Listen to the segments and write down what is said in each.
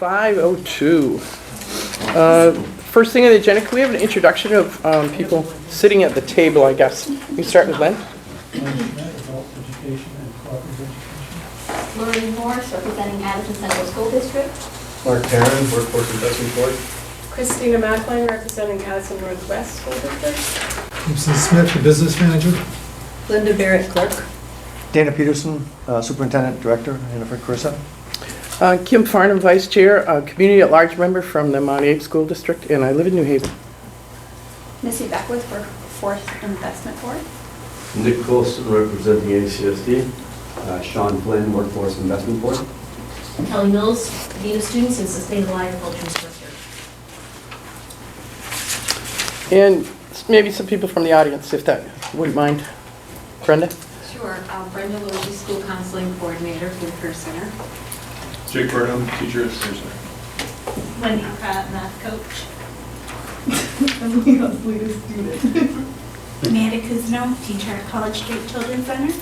5:02. First thing on the agenda, can we have an introduction of people sitting at the table, I guess? We start with Len. Adult education and cooperative education. Lori Morris, representing Addison Central School District. Mark Taryn, Workforce Investment Board. Christina Macklin, representing Addison Northwest School District. Gibson Smith, the business manager. Linda Barrett, clerk. Dana Peterson, Superintendent Director, Hannaford, Carissa. Kim Farnham, Vice Chair, Community at Large member from the Mount School District, and I live in New Haven. Missy Beckwith, Workforce Investment Board. Nick Colson, representing ACSD. Sean Flynn, Workforce Investment Board. Kelly Mills, Dean of Students and Sustainable Agriculture Instructor. And maybe some people from the audience, if that wouldn't mind. Brenda? Sure. Brenda Logie, School Counseling Coordinator for the Career Center. Jake Burnham, Teacher at Career Center. Wendy Pratt, Math Coach. Amanda Kuzno, teacher at College Street Children's Center.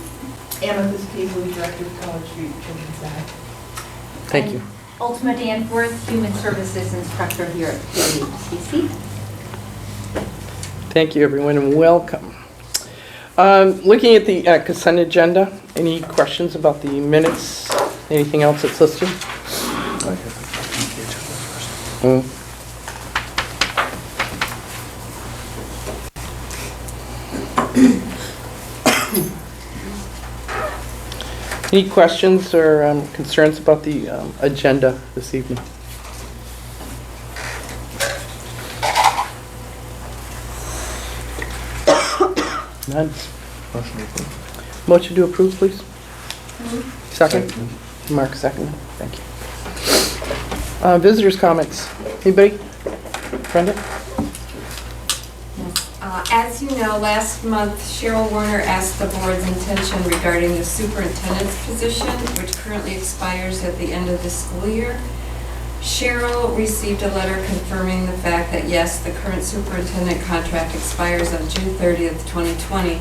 Amethyst Paisley, Director of College Street Children's Center. Thank you. Ultima Danforth, Human Services Instructor here at PACC. Thank you, everyone, and welcome. Looking at the consent agenda, any questions about the minutes? Anything else that's listed? Any questions or concerns about the agenda this evening? None. Motion to approve, please. Second. Mark, second. Thank you. Visitors' comments. Anybody? Brenda? As you know, last month Cheryl Warner asked the board's intention regarding the superintendent's position, which currently expires at the end of the school year. Cheryl received a letter confirming the fact that yes, the current superintendent contract expires on June 30th, 2020,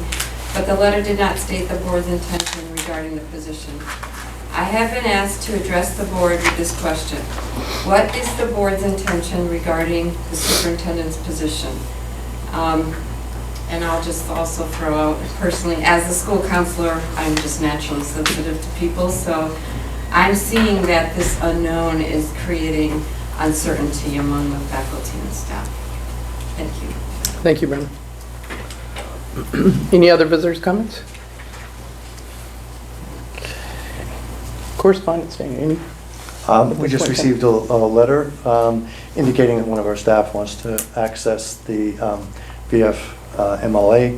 but the letter did not state the board's intention regarding the position. I have been asked to address the board with this question. What is the board's intention regarding the superintendent's position? And I'll just also throw out, personally, as a school counselor, I'm just naturally sensitive to people, so I'm seeing that this unknown is creating uncertainty among the faculty and staff. Thank you. Thank you, Brenda. Any other visitors' comments? Correspondence, Amy? We just received a letter indicating that one of our staff wants to access the VF MLA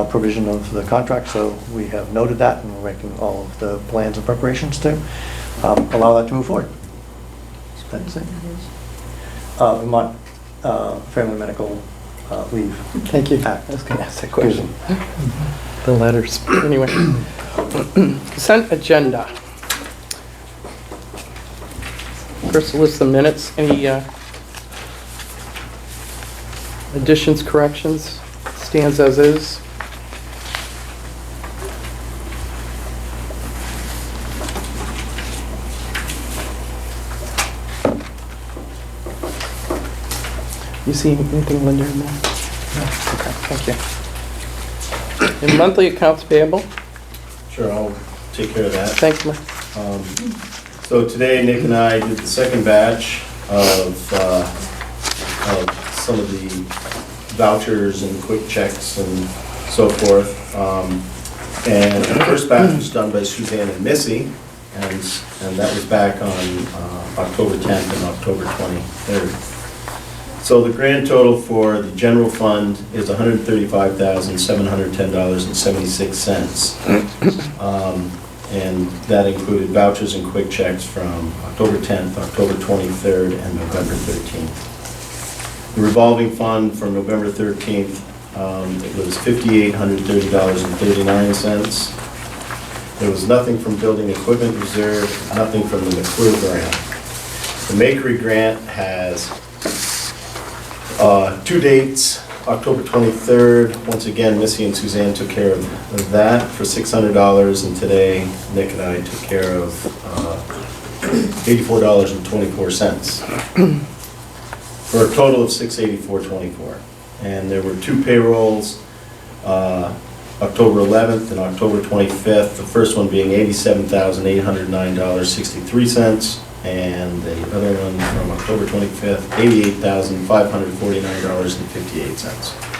provision of the contract, so we have noted that and we're making all of the plans and preparations to allow that to move forward. That's it. Vermont Family Medical Leave. Thank you. Act. I was going to ask that question. The letters. Anyway. Consent agenda. First, list the minutes. Any additions, corrections? Stands as is. You see anything, Linda, in there? No. Okay, thank you. And monthly accounts payable? Sure, I'll take care of that. Thanks, Mark. So today, Nick and I did the second batch of some of the vouchers and quick checks and so forth. And the first batch was done by Suzanne and Missy, and that was back on October 10th and October 23rd. So the grand total for the general fund is $135,710.76. And that included vouchers and quick checks from October 10th, October 23rd, and November 13th. The revolving fund from November 13th, it was $5,830.39. There was nothing from building equipment reserve, nothing from the McClure grant. The Makery grant has 2 dates, October 23rd. Once again, Missy and Suzanne took care of that for $600, and today Nick and I took care of $84.24, for a total of $684.24. And there were two payrolls, October 11th and October 25th, the first one being $87,809.63, and the other one from October 25th, $88,549.58.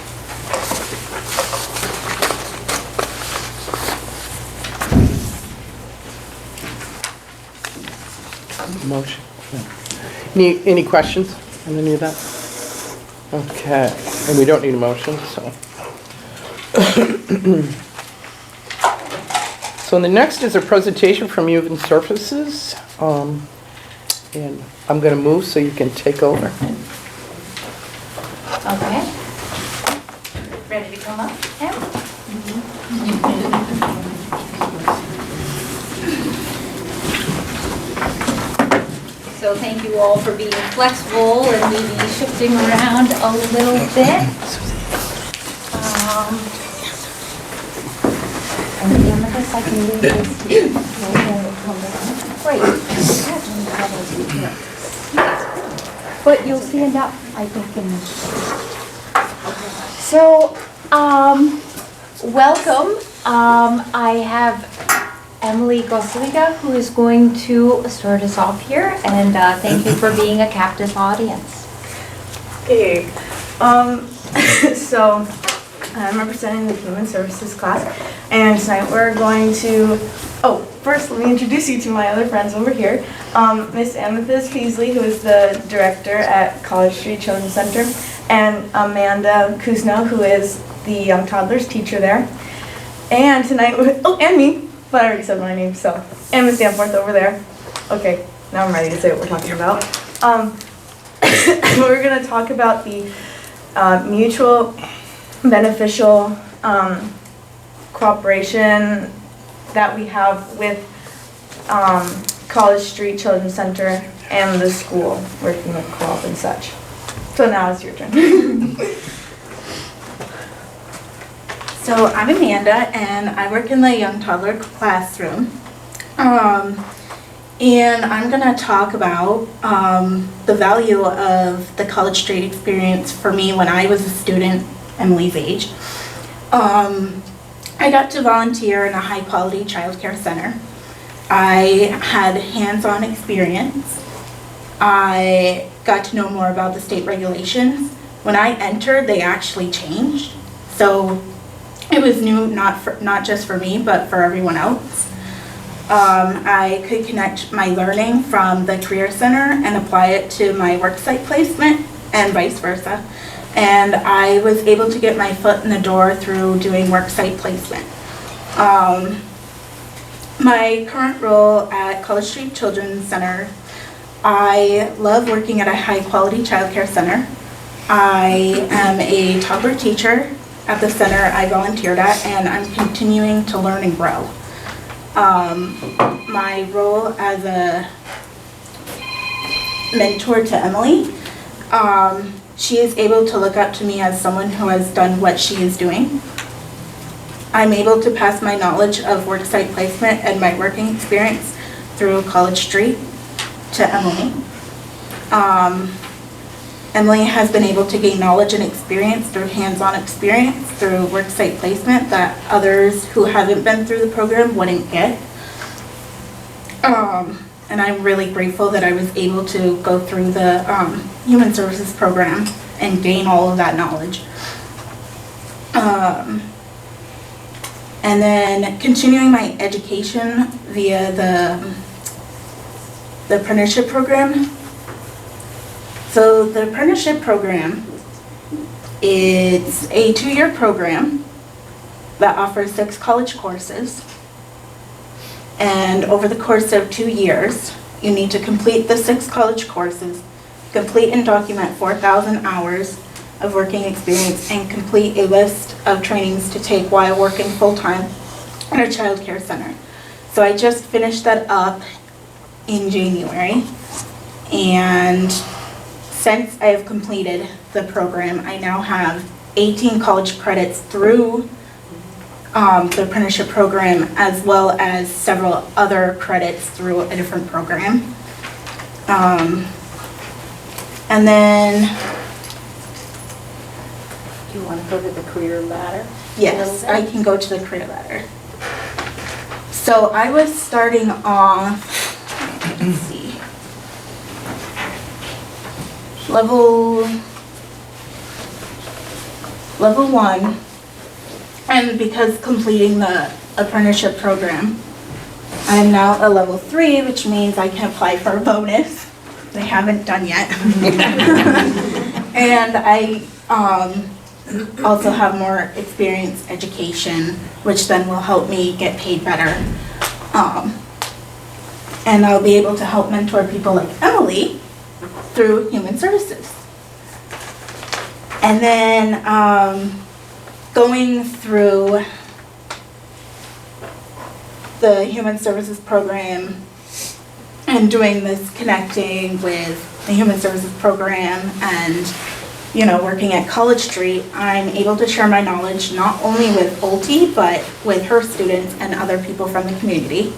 Motion. Any questions on any of that? Okay, and we don't need a motion, so. So the next is a presentation from Human Services, and I'm going to move so you can take over. Okay. Ready to come up, Em? So thank you all for being flexible and maybe shifting around a little bit. And the amethyst, I can leave this here. Great. But you'll stand up, I think. So, welcome. I have Emily Gosliga, who is going to start us off here, and thank you for being a captive audience. Okay, so I'm representing the Human Services class, and tonight we're going to, first let me introduce you to my other friends over here. Miss Amethyst Peasley, who is the director at College Street Children's Center, and Amanda Kuzno, who is the young toddlers teacher there. And tonight, and me. But I already said my name, so. And Miss Danforth over there. Okay, now I'm ready to say what we're talking about. We're going to talk about the mutual beneficial cooperation that we have with College Street Children's Center and the school, working with co-op and such. So now it's your turn. So I'm Amanda, and I work in the young toddler classroom. And I'm going to talk about the value of the College Street experience for me when I was a student, Emily's age. I got to volunteer in a high-quality childcare center. I had hands-on experience. I got to know more about the state regulations. When I entered, they actually changed. So it was new, not just for me, but for everyone else. I could connect my learning from the Career Center and apply it to my worksite placement and vice versa. And I was able to get my foot in the door through doing worksite placement. My current role at College Street Children's Center, I love working at a high-quality childcare center. I am a toddler teacher at the center I volunteered at, and I'm continuing to learn and grow. My role as a mentor to Emily, she is able to look up to me as someone who has done what she is doing. I'm able to pass my knowledge of worksite placement and my working experience through College Street to Emily. Emily has been able to gain knowledge and experience through hands-on experience through worksite placement that others who haven't been through the program wouldn't get. And I'm really grateful that I was able to go through the Human Services program and gain all of that knowledge. And then continuing my education via the apprenticeship program. So the apprenticeship program, it's a 2-year program that offers 6 college courses. And over the course of 2 years, you need to complete the 6 college courses, complete and document 4,000 hours of working experience, and complete a list of trainings to take while working full-time at a child care center. So I just finished that up in January, and since I have completed the program, I now have 18 college credits through the apprenticeship program, as well as several other credits through a different program. And then, Do you want to go to the career ladder? yes, I can go to the career ladder. So I was starting off, let's see, level 1, and because completing the apprenticeship program, I am now a level 3, which means I can apply for a bonus. They haven't done yet. And I also have more experience education, which then will help me get paid better. And I'll be able to help mentor people like Emily through human services. And then going through the human services program and doing this connecting with the human services program and, you know, working at College Street, I'm able to share my knowledge not only with Ulti, but with her students and other people from the community.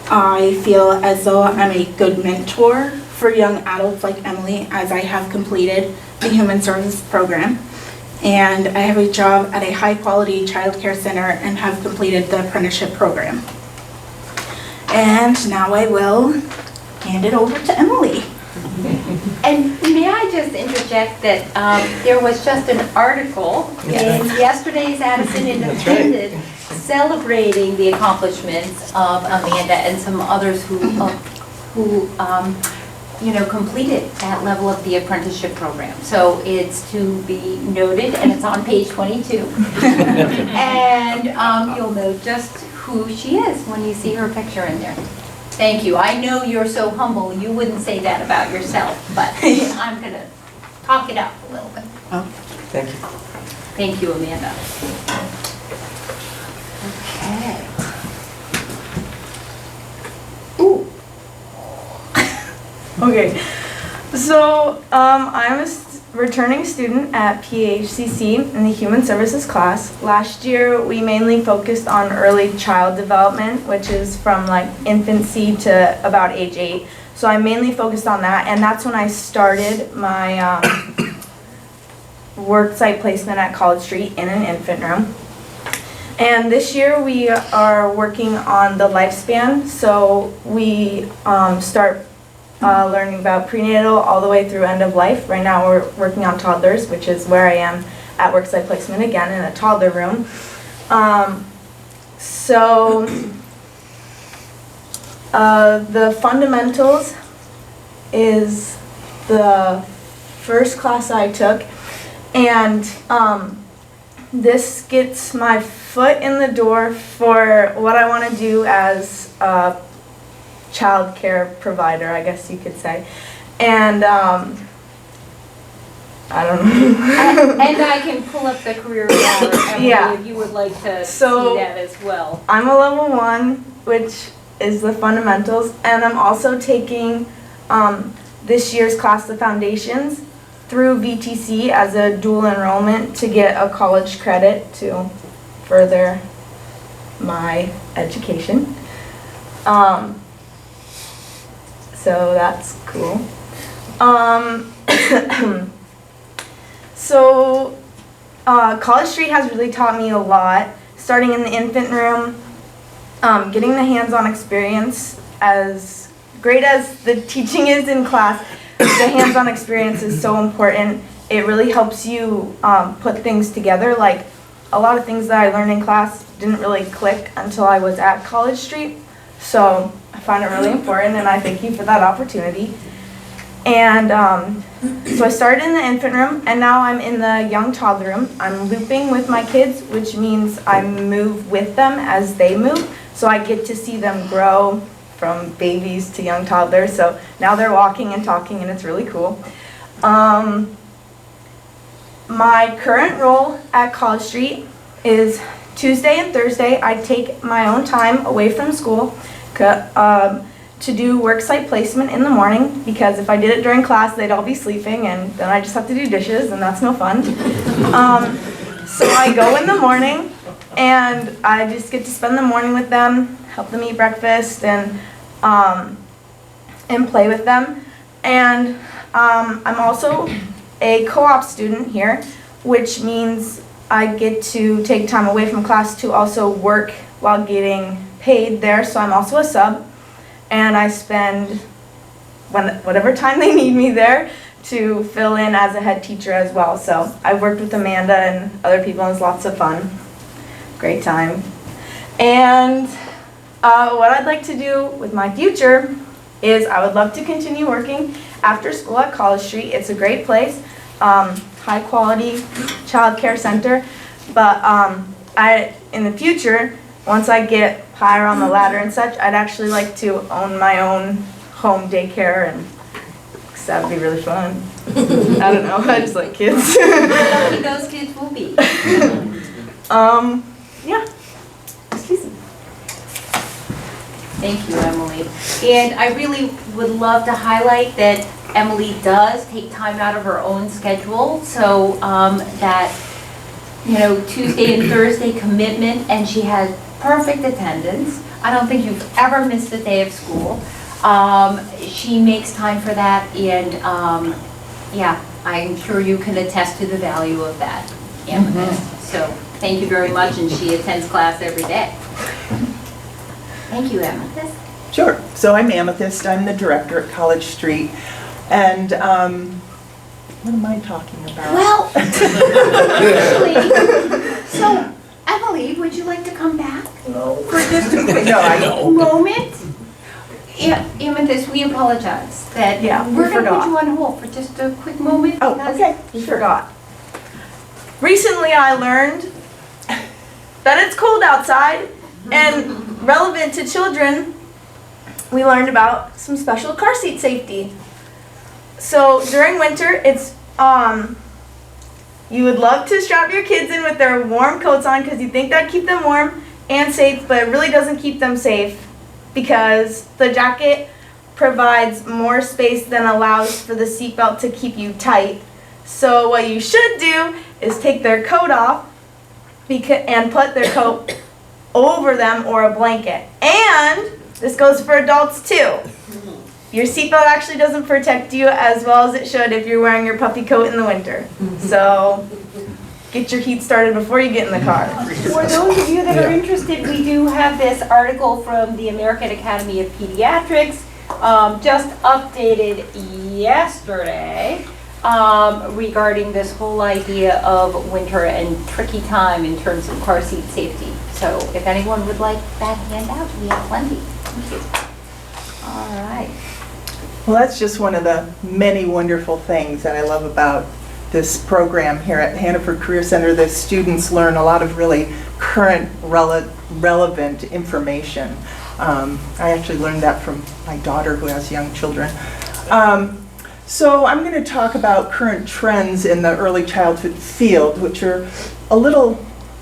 I feel as though I'm a good mentor for young adults like Emily, as I have completed the human services program. And I have a job at a high-quality child care center and have completed the apprenticeship program. And now I will hand it over to Emily. And may I just interject that there was just an article in yesterday's Addison Independent celebrating the accomplishments of Amanda and some others who you know, completed that level of the apprenticeship program. So it's to be noted, and it's on page 22. And you'll know just who she is when you see her picture in there. Thank you. I know you're so humble, you wouldn't say that about yourself, but I'm going to talk it up a little bit. Oh. Thank you. Thank you, Amanda. Okay. Ooh. Okay, so I'm a returning student at PHCC in the Human Services class. Last year, we mainly focused on early child development, which is from like infancy to about age 8. So I mainly focused on that, and that's when I started my work site placement at College Street in an infant room. And this year we are working on the lifespan, so we start learning about prenatal all the way through end of life. Right now we're working on toddlers, which is where I am at worksite placement again in a toddler room. The fundamentals is the first class I took, and this gets my foot in the door for what I want to do as a child care provider, I guess you could say. And I don't know. And I can pull up the career ladder, Emily, Yeah. if you would like to So- see that as well. I'm a level 1, which is the fundamentals, and I'm also taking this year's class, the foundations, through VTC as a dual enrollment to get a college credit to further my education. So that's cool. College Street has really taught me a lot, starting in the infant room, getting the hands-on experience. As great as the teaching is in class, the hands-on experience is so important. It really helps you put things together. Like a lot of things that I learned in class didn't really click until I was at College Street. So I find it really important, and I thank you for that opportunity. And so I started in the infant room, and now I'm in the young toddler room. I'm looping with my kids, which means I move with them as they move. So I get to see them grow from babies to young toddlers. So now they're walking and talking, and it's really cool. My current role at College Street is Tuesday and Thursday. I take my own time away from school to do worksite placement in the morning, because if I did it during class, they'd all be sleeping, and then I just have to do dishes, and that's no fun. So I go in the morning, and I just get to spend the morning with them, help them eat breakfast, and play with them. And I'm also a co-op student here, which means I get to take time away from class to also work while getting paid there. So I'm also a sub, and I spend whatever time they need me there to fill in as a head teacher as well. So I've worked with Amanda and other people, and it's lots of fun. Great time. And what I'd like to do with my future is I would love to continue working after school at College Street. It's a great place, high quality child care center. But in the future, once I get higher on the ladder and such, I'd actually like to own my own home daycare, and that would be really fun. I don't know, I just like kids. Lucky those kids will be. Yeah. Excuse me. Thank you, Emily. And I really would love to highlight that Emily does take time out of her own schedule, so that, Tuesday and Thursday commitment, and she has perfect attendance. I don't think you've ever missed a day of school. She makes time for that, and yeah, I'm sure you can attest to the value of that, Amethyst. So thank you very much, and she attends class every day. Thank you, Amethyst. Sure. So I'm Amethyst. I'm the director at College Street. And what am I talking about? Well, actually, so Emily, would you like to come back? No. For just a quick moment? Amethyst, we apologize that we're going to put you on hold for just a quick moment. Oh, okay. Forgot. Recently I learned that it's cold outside, and relevant to children, we learned about some special car seat safety. So during winter, it's you would love to strap your kids in with their warm coats on because you think that'd keep them warm and safe, but it really doesn't keep them safe because the jacket provides more space than allows for the seatbelt to keep you tight. So what you should do is take their coat off and put their coat over them or a blanket. And this goes for adults too. Your seatbelt actually doesn't protect you as well as it should if you're wearing your puffy coat in the winter. So get your heat started before you get in the car. For those of you that are interested, we do have this article from the American Academy of Pediatrics, just updated yesterday, regarding this whole idea of winter and tricky time in terms of car seat safety. So if anyone would like that handout, we have plenty. Thank you. All right. Well, that's just one of the many wonderful things that I love about this program here at Hannaford Career Center. The students learn a lot of really current, relevant information. I actually learned that from my daughter who has young children. So I'm going to talk about current trends in the early childhood field, which are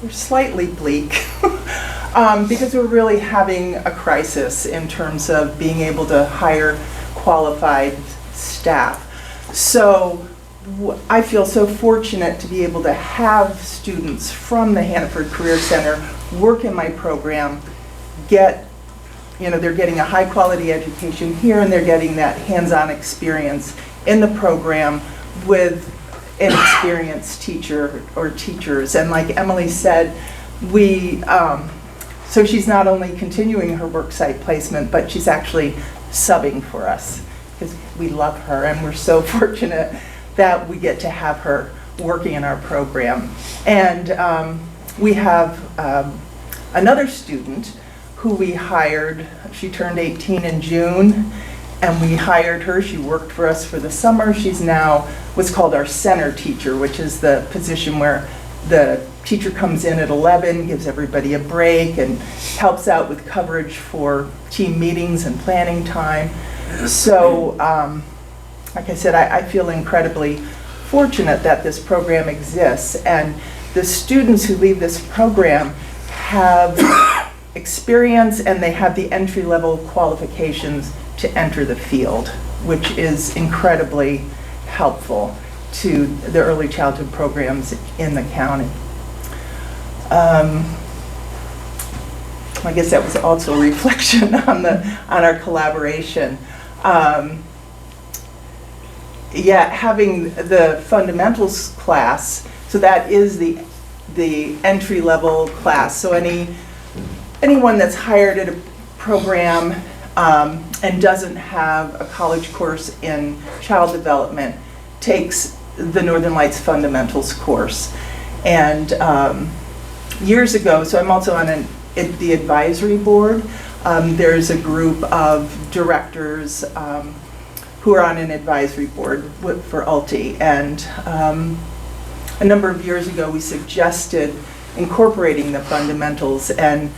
slightly bleak because we're really having a crisis in terms of being able to hire qualified staff. So I feel so fortunate to be able to have students from the Hannaford Career Center work in my program, they're getting a high quality education here, and they're getting that hands-on experience in the program with an experienced teacher or teachers. And like Emily said, so she's not only continuing her worksite placement, but she's actually subbing for us because we love her, and we're so fortunate that we get to have her working in our program. And we have another student who we hired. She turned 18 in June, and we hired her. She worked for us for the summer. She's now what's called our center teacher, which is the position where the teacher comes in at 11, gives everybody a break, and helps out with coverage for team meetings and planning time. So, like I said, I feel incredibly fortunate that this program exists, and the students who leave this program have experience and they have the entry-level qualifications to enter the field, which is incredibly helpful to the early childhood programs in the county. I guess that was also a reflection on our collaboration. yeah, having the fundamentals class, so that is the entry-level class. So anyone that's hired at a program and doesn't have a college course in child development takes the Northern Lights Fundamentals course. And years ago, so I'm also on the advisory board. There's a group of directors who are on an advisory board for ULTI. And a number of years ago, we suggested incorporating the fundamentals, and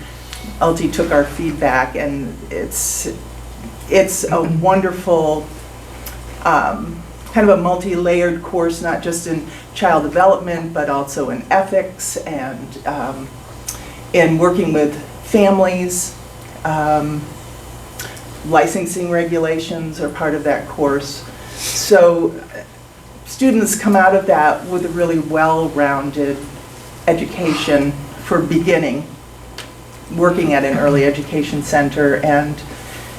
ULTI took our feedback, and it's a wonderful kind of a multi-layered course, not just in child development, but also in ethics and in working with families. Licensing regulations are part of that course. So students come out of that with a really well-rounded education for beginning, working at an early education center. And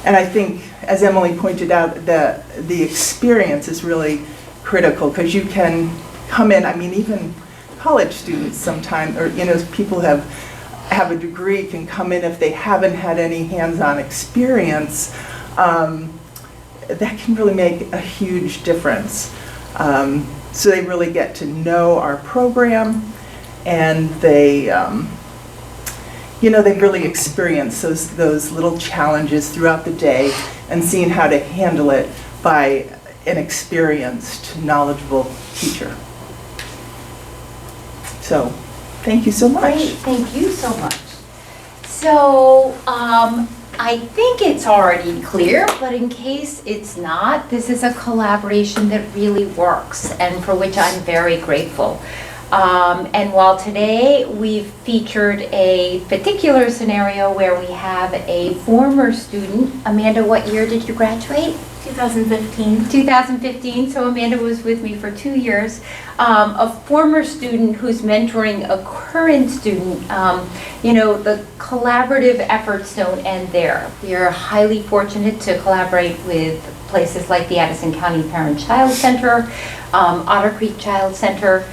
I think, as Emily pointed out, the experience is really critical, because you can come in, I mean, even college students sometimes, or people have a degree, can come in if they haven't had any hands-on experience. That can really make a huge difference. So they really get to know our program, and they they've really experienced those little challenges throughout the day and seen how to handle it by an experienced, knowledgeable teacher. So, thank you so much. Great, thank you so much. So, I think it's already clear, but in case it's not, this is a collaboration that really works and for which I'm very grateful. And while today we've featured a particular scenario where we have a former student, Amanda, what year did you graduate? 2015. 2015, so Amanda was with me for 2 years. A former student who's mentoring a current student. The collaborative efforts don't end there. We are highly fortunate to collaborate with places like the Addison County Parent-Child Center, Otter Creek Child Center,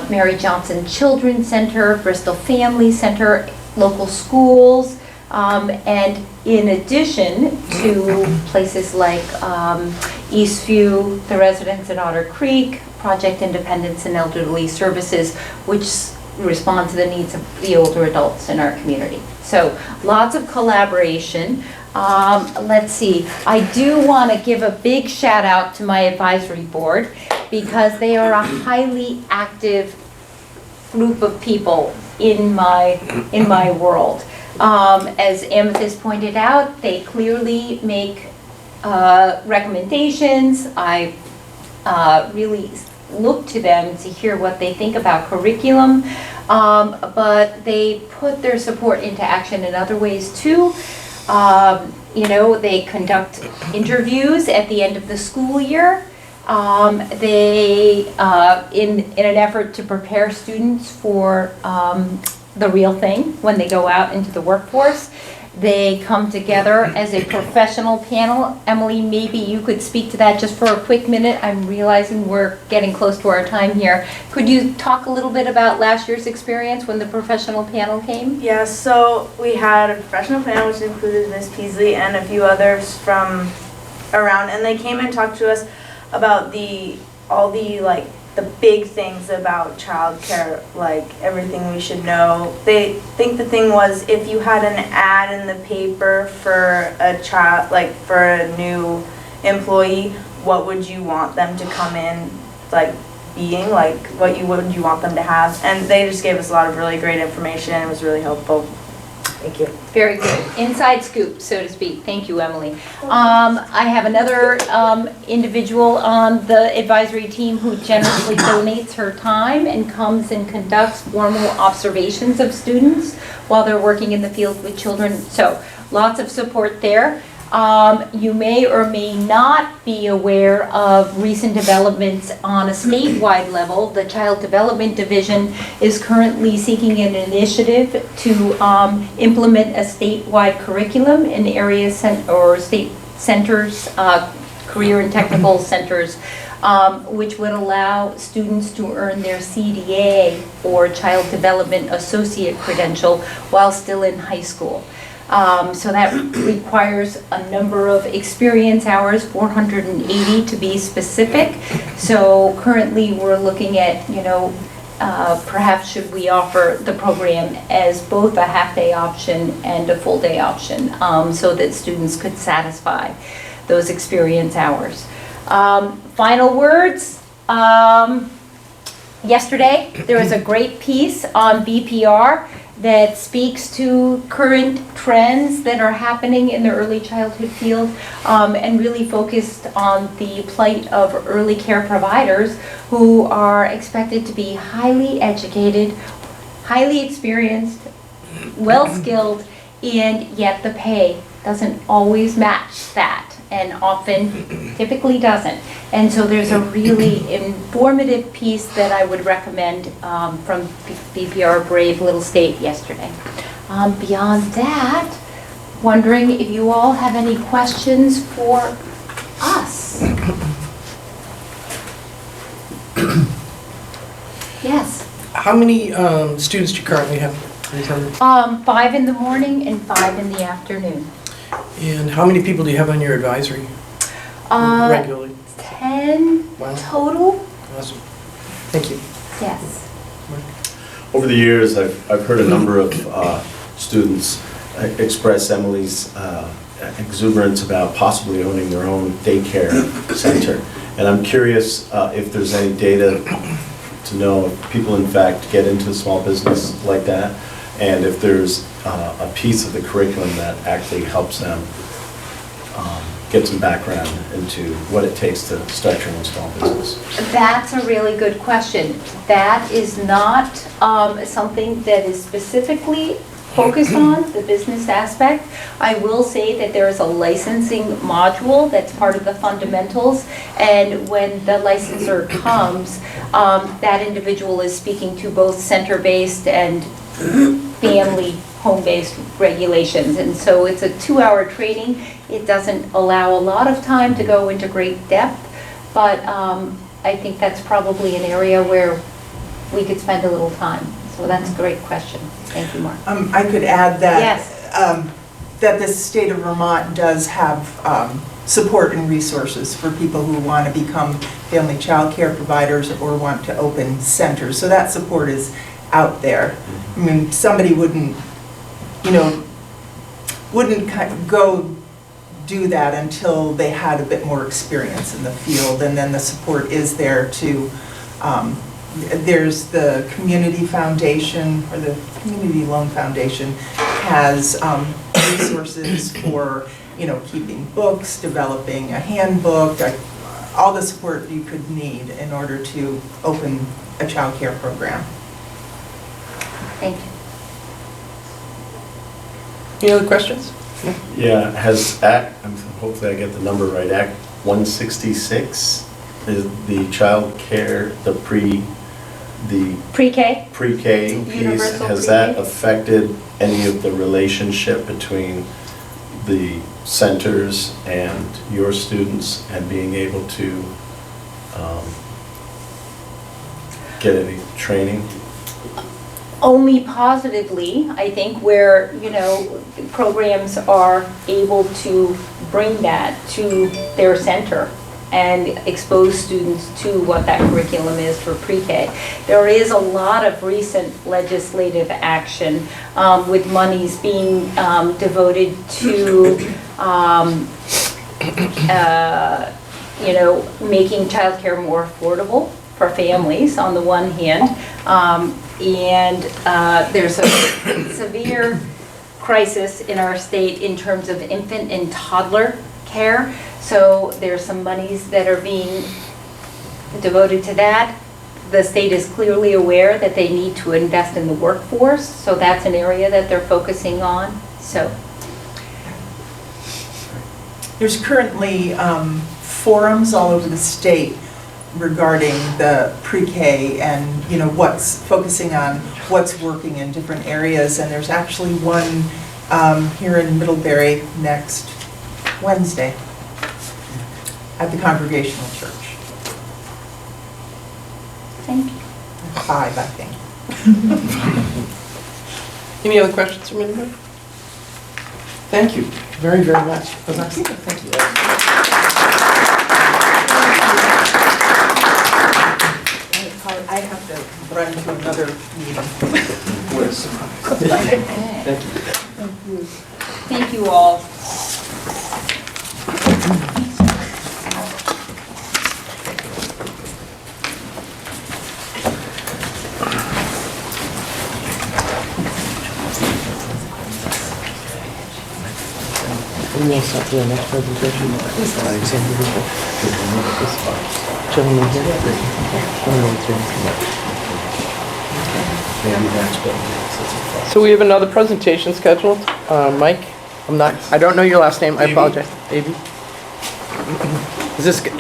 Mary Johnson Children's Center, Bristol Family Center, local schools, and in addition to places like Eastview, the residents in Otter Creek, Project Independence and Elderly Services, which respond to the needs of the older adults in our community. So lots of collaboration. Let's see, I do want to give a big shout out to my advisory board, because they are a highly active group of people in my world. As Amethyst pointed out, they clearly make recommendations. I really look to them to hear what they think about curriculum, but they put their support into action in other ways too. They conduct interviews at the end of the school year. They, in an effort to prepare students for the real thing when they go out into the workforce, they come together as a professional panel. Emily, maybe you could speak to that just for a quick minute. I'm realizing we're getting close to our time here. Could you talk a little bit about last year's experience when the professional panel came? Yeah, so we had a professional panel which included Ms. Peasley and a few others from around, and they came and talked to us about all the big things about childcare, like everything we should know. They think the thing was, if you had an ad in the paper for a child, like for a new employee, what would you want them to come in being, what would you want them to have? And they just gave us a lot of really great information. It was really helpful. Thank you. Very good. Inside scoop, so to speak. Thank you, Emily. I have another individual on the advisory team who generously donates her time and comes and conducts formal observations of students while they're working in the field with children. So lots of support there. You may or may not be aware of recent developments on a statewide level. The Child Development Division is currently seeking an initiative to implement a statewide curriculum in areas or state centers, career and technical centers which would allow students to earn their CDA or Child Development Associate credential while still in high school. So that requires a number of experience hours, 480 to be specific. So currently we're looking at, perhaps should we offer the program as both a half-day option and a full-day option, so that students could satisfy those experience hours. Final words. Yesterday, there was a great piece on BPR that speaks to current trends that are happening in the early childhood field, and really focused on the plight of early care providers who are expected to be highly educated, highly experienced, well-skilled, and yet the pay doesn't always match that, and often typically doesn't. And so there's a really informative piece that I would recommend from BPR Brave Little State yesterday. Beyond that, wondering if you all have any questions for us. Yes. How many students do you currently have in the program? 5 in the morning and 5 in the afternoon. And how many people do you have on your advisory regularly? 10 Wow. total. Awesome. Thank you. Yes. Over the years, I've heard a number of students express Emily's exuberance about possibly owning their own daycare center. And I'm curious if there's any data to know if people in fact get into a small business like that, and if there's a piece of the curriculum that actually helps them get some background into what it takes to start your own small business. That's a really good question. That is not something that is specifically focused on the business aspect. I will say that there is a licensing module that's part of the fundamentals, and when the licensor comes, that individual is speaking to both center-based and family home-based regulations, and so it's a 2-hour training. It doesn't allow a lot of time to go into great depth, but I think that's probably an area where we could spend a little time. So that's a great question. Thank you, Mark. I could add that, Yes. that the state of Vermont does have support and resources for people who want to become family child care providers or want to open centers. So that support is out there. I mean, somebody wouldn't go do that until they had a bit more experience in the field, and then the support is there to, there's the Community Foundation, or the Community Loan Foundation has resources for, keeping books, developing a handbook, all the support you could need in order to open a child care program. Thank you. Any other questions? Yeah, hopefully I get the number right, Act 166 is the child care, the pre-K piece. Universal Has that pre-K? affected any of the relationship between the centers and your students and being able to get any training? Only positively, I think, where, programs are able to bring that to their center and expose students to what that curriculum is for pre-K. There is a lot of recent legislative action with monies being devoted to, making childcare more affordable for families on the one hand, and there's a severe crisis in our state in terms of infant and toddler care. So there's some monies that are being devoted to that. The state is clearly aware that they need to invest in the workforce, so that's an area that they're focusing on. So There's currently forums all over the state regarding the pre-K and, what's focusing on what's working in different areas. And there's actually one here in Middlebury next Wednesday at the Congregational Church. Thank you. 5, I think. Any other questions from anybody? Thank you very, very much. That was excellent. Thank you. I have to run to another meeting. Thank you all. We will start the next presentation. Gentleman here. So we have another presentation scheduled. Mike, I don't know your last name, I apologize. Avi?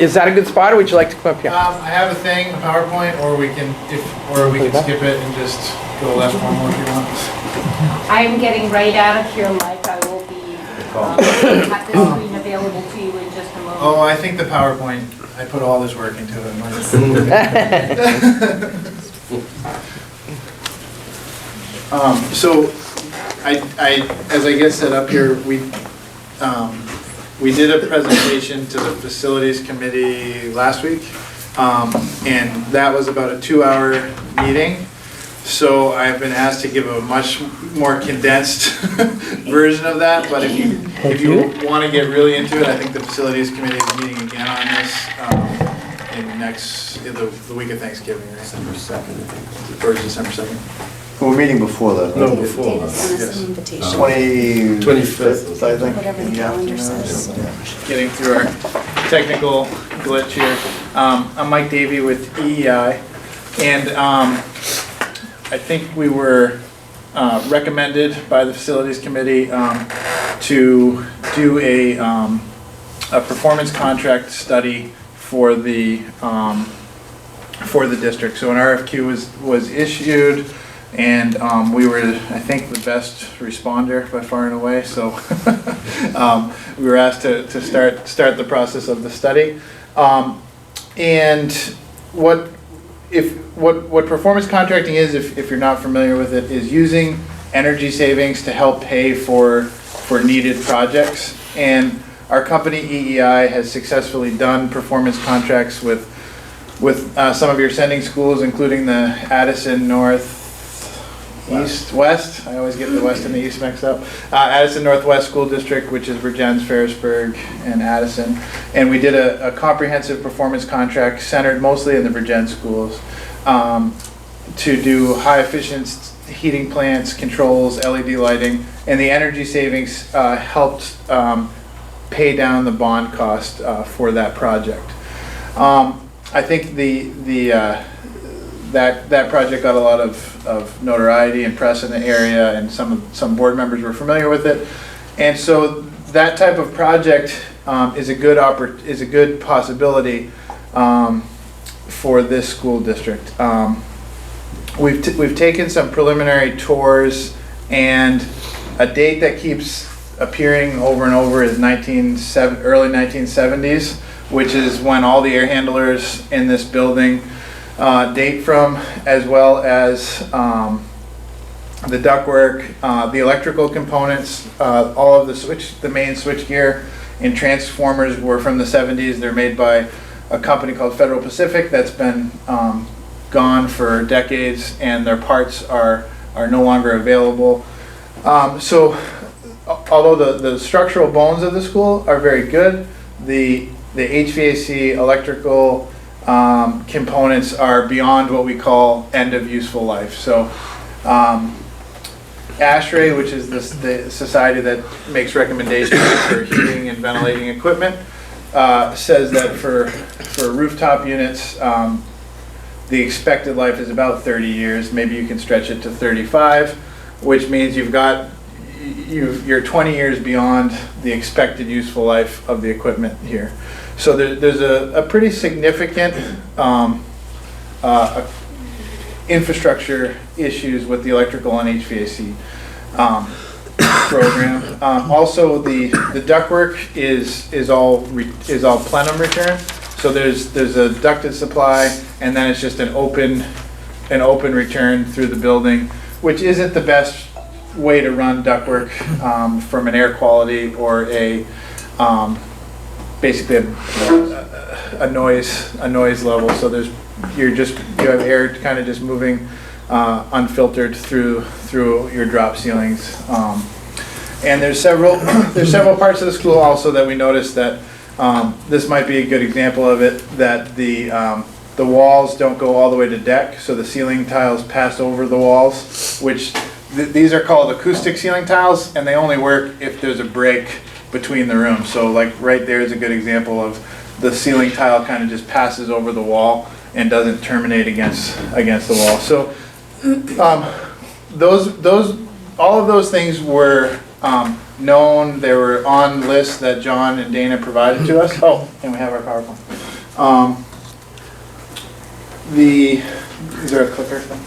Is that a good spot, or would you like to come up here? I have a thing, a PowerPoint, or we can skip it and just go less formal if you want. I'm getting right out of here, Mike. I will be, have the screen available to you in just a moment. Oh, I think the PowerPoint, I put all this work into it. So, as I guess set up here, we did a presentation to the facilities committee last week, and that was about a 2-hour meeting. So I've been asked to give a much more condensed version of that, but if you want to get really into it, I think the facilities committee is meeting again on this in the week of Thanksgiving, right? December 2nd, I think. Or December 2nd. We're meeting before that. No, before that. Yes. 25th, I think. Whatever the calendar says. Getting through our technical glitch here. I'm Mike Davey with EEI, and I think we were recommended by the facilities committee to do a performance contract study for the district. So an RFQ was issued, and we were, I think, the best responder by far and away. So we were asked to start the process of the study. And what performance contracting is, if you're not familiar with it, is using energy savings to help pay for needed projects. And our company EEI has successfully done performance contracts with some of your sending schools, including the Addison West. I always get the West and the East mixed up. Addison Northwest School District, which is Virgins, Ferrisburg, and Addison. And we did a comprehensive performance contract centered mostly in the Virgins schools to do high efficiency heating plants, controls, LED lighting, and the energy savings helped pay down the bond cost for that project. I think that project got a lot of notoriety and press in the area, and some board members were familiar with it. And so that type of project is a good possibility for this school district. We've taken some preliminary tours, and a date that keeps appearing over and over is early 1970s, which is when all the air handlers in this building date from, as well as the ductwork, the electrical components, all of the main switchgear and transformers were from the 70s. They're made by a company called Federal Pacific that's been gone for decades, and their parts are no longer available. So although the structural bones of the school are very good, the HVAC electrical components are beyond what we call end of useful life. So ASHRAE, which is the society that makes recommendations for heating and ventilating equipment, says that for rooftop units, the expected life is about 30 years. Maybe you can stretch it to 35, which means you're 20 years beyond the expected useful life of the equipment here. So there's a pretty significant infrastructure issues with the electrical and HVAC program. Also, the ductwork is all plenum return. So there's a ducted supply, and then it's just an open return through the building, which isn't the best way to run ductwork from an air quality or a basically a noise level. So you have air kind of just moving unfiltered through your drop ceilings. And there's several parts of the school also that we noticed that this might be a good example of it, that the walls don't go all the way to deck, so the ceiling tiles pass over the walls, which these are called acoustic ceiling tiles, and they only work if there's a break between the rooms. So like right there is a good example of the ceiling tile kind of just passes over the wall and doesn't terminate against the wall. So all of those things were known. They were on lists that John and Dana provided to us. Oh, and we have our PowerPoint. Is there a clicker thing?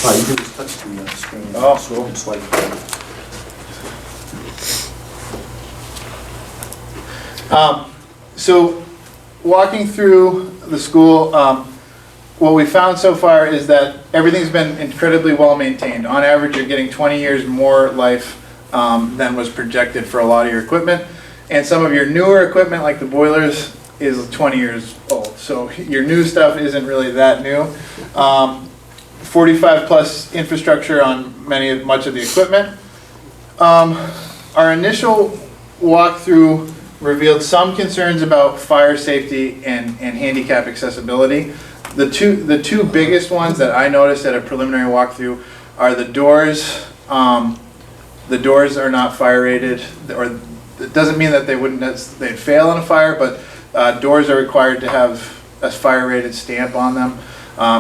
You can just touch the screen. Oh, Scroll and swipe. So walking through the school, what we found so far is that everything's been incredibly well maintained. On average, you're getting 20 years more life than was projected for a lot of your equipment. And some of your newer equipment, like the boilers, is 20 years old. So your new stuff isn't really that new. 45 plus infrastructure on much of the equipment. Our initial walkthrough revealed some concerns about fire safety and handicap accessibility. The two biggest ones that I noticed at a preliminary walkthrough are the doors. The doors are not fire rated, or it doesn't mean that they'd fail in a fire, but doors are required to have a fire rated stamp on them,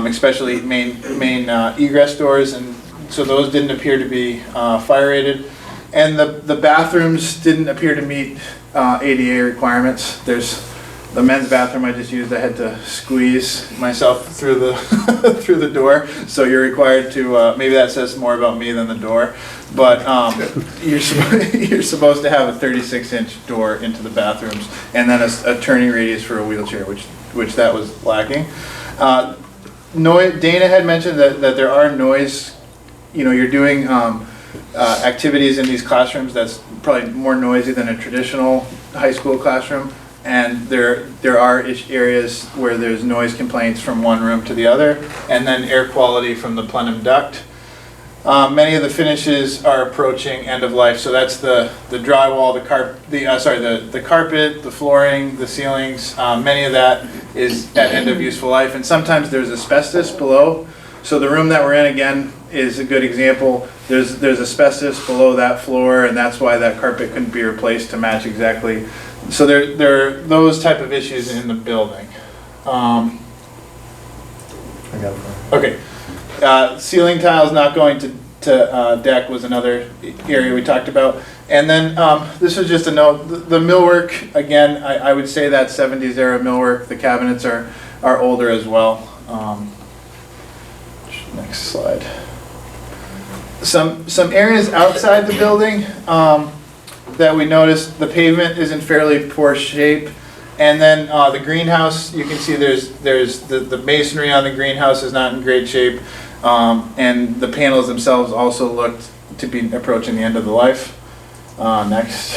especially main egress doors, and so those didn't appear to be fire rated. And the bathrooms didn't appear to meet ADA requirements. There's the men's bathroom I just used. I had to squeeze myself through the through the door. So you're required to. Maybe that says more about me than the door, but you're supposed to have a 36-inch door into the bathrooms, and then a turning radius for a wheelchair, which that was lacking. Dana had mentioned that there are noise. You're doing activities in these classrooms that's probably more noisy than a traditional high school classroom, and there are areas where there's noise complaints from one room to the other, and then air quality from the plenum duct. Many of the finishes are approaching end of life, so that's the drywall, the carpet, the flooring, the ceilings. Many of that is at end of useful life, and sometimes there's asbestos below. So the room that we're in, again, is a good example. There's asbestos below that floor, and that's why that carpet couldn't be replaced to match exactly. So there are those type of issues in the building. I got it. Okay. Ceiling tiles not going to deck was another area we talked about. And then this was just a note. The millwork, again, I would say that 70s era millwork. The cabinets are older as well. Next slide. Some areas outside the building that we noticed, the pavement is in fairly poor shape. And then the greenhouse, you can see there's the masonry on the greenhouse is not in great shape. And the panels themselves also looked to be approaching the end of the life. Next.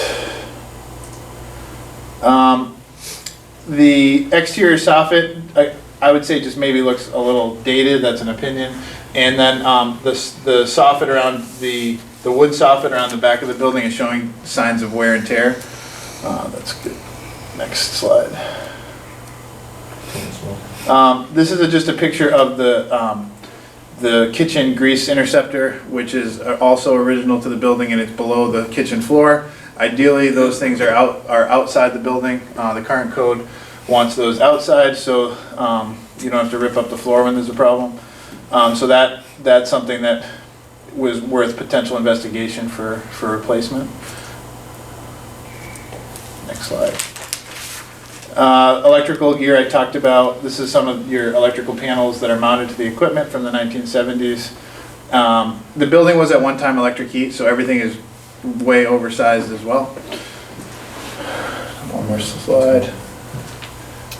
The exterior soffit, I would say just maybe looks a little dated, that's an opinion. And then the soffit around the wood soffit around the back of the building is showing signs of wear and tear. That's good. Next slide. This is just a picture of the kitchen grease interceptor, which is also original to the building, and it's below the kitchen floor. Ideally, those things are outside the building. The current code wants those outside, so you don't have to rip up the floor when there's a problem. So that's something that was worth potential investigation for replacement. Next slide. Electrical gear I talked about. This is some of your electrical panels that are mounted to the equipment from the 1970s. The building was at one time electric heat, so everything is way oversized as well. One more slide.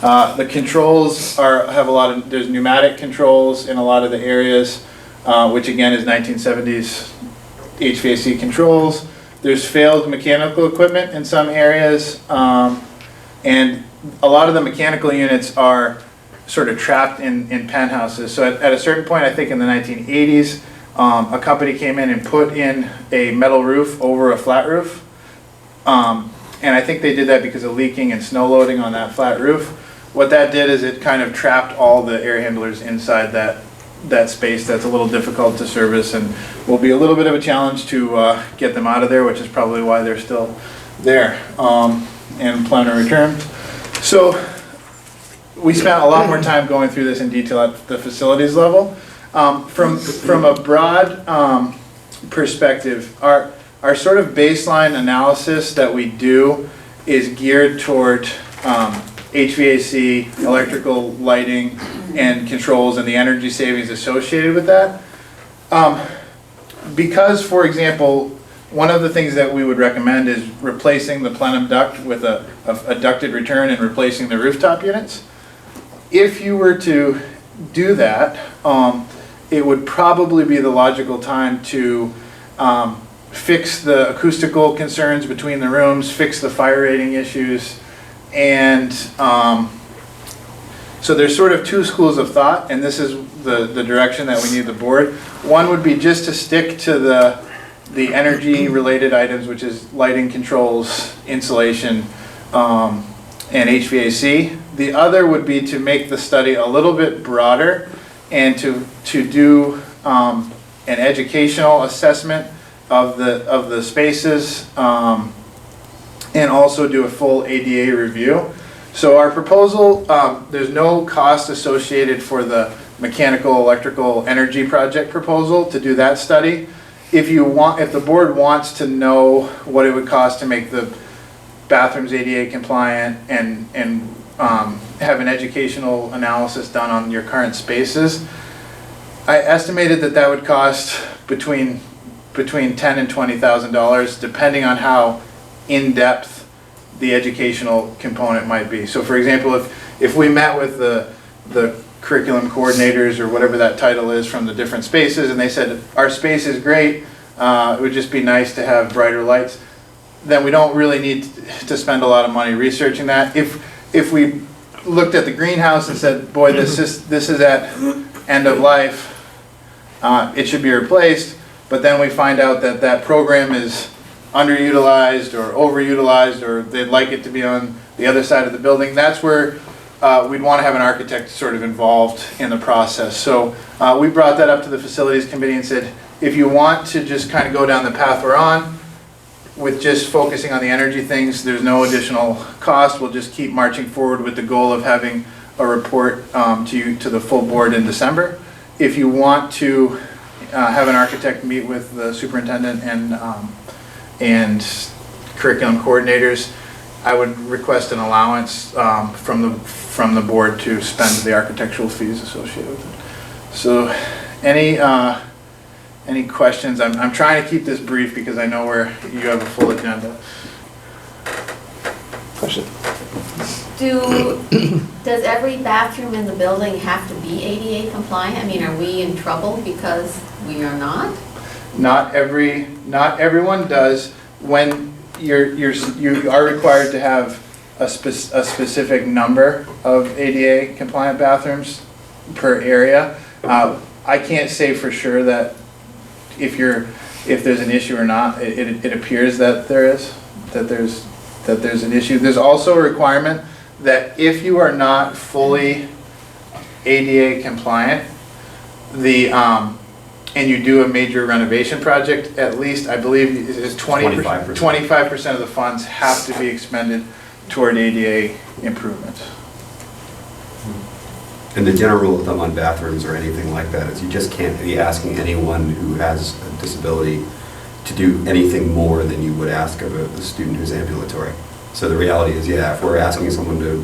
The controls have a lot of, there's pneumatic controls in a lot of the areas, which again is 1970s HVAC controls. There's failed mechanical equipment in some areas, and a lot of the mechanical units are sort of trapped in penthouses. So at a certain point, I think in the 1980s, a company came in and put in a metal roof over a flat roof. And I think they did that because of leaking and snow loading on that flat roof. What that did is it kind of trapped all the air handlers inside that space. That's a little difficult to service and will be a little bit of a challenge to get them out of there, which is probably why they're still there and plan to return. So we spent a lot more time going through this in detail at the facilities level. From a broad perspective, our sort of baseline analysis that we do is geared toward HVAC, electrical, lighting, and controls, and the energy savings associated with that. Because, for example, one of the things that we would recommend is replacing the plenum duct with a ducted return and replacing the rooftop units. If you were to do that, it would probably be the logical time to fix the acoustical concerns between the rooms, fix the fire rating issues, and so there's sort of two schools of thought, and this is the direction that we need the board. One would be just to stick to the energy related items, which is lighting, controls, insulation, and HVAC. The other would be to make the study a little bit broader and to do an educational assessment of the spaces, and also do a full ADA review. So our proposal, there's no cost associated for the mechanical, electrical, energy project proposal to do that study. If the board wants to know what it would cost to make the bathrooms ADA compliant and have an educational analysis done on your current spaces, I estimated that would cost between $10,000 and $20,000, depending on how in-depth the educational component might be. So for example, if we met with the curriculum coordinators or whatever that title is from the different spaces, and they said, our space is great, it would just be nice to have brighter lights, then we don't really need to spend a lot of money researching that. If we looked at the greenhouse and said, boy, this is at end of life, it should be replaced, but then we find out that program is underutilized or overutilized, or they'd like it to be on the other side of the building, that's where we'd want to have an architect sort of involved in the process. So we brought that up to the facilities committee and said, if you want to just kind of go down the path we're on with just focusing on the energy things, there's no additional cost. We'll just keep marching forward with the goal of having a report to the full board in December. If you want to have an architect meet with the superintendent and curriculum coordinators, I would request an allowance from the board to spend the architectural fees associated with it. So any questions? I'm trying to keep this brief because I know you have a full agenda. Question? Does every bathroom in the building have to be ADA compliant? I mean, are we in trouble because we are not? Not everyone does. When you are required to have a specific number of ADA compliant bathrooms per area. I can't say for sure that if there's an issue or not. It appears that there's an issue. There's also a requirement that if you are not fully ADA compliant, and you do a major renovation project, at least I believe is 25% of the funds have to be expended toward ADA improvements. And the general rule of thumb on bathrooms or anything like that is you just can't be asking anyone who has a disability to do anything more than you would ask of a student who's ambulatory. So the reality is, yeah, if we're asking someone to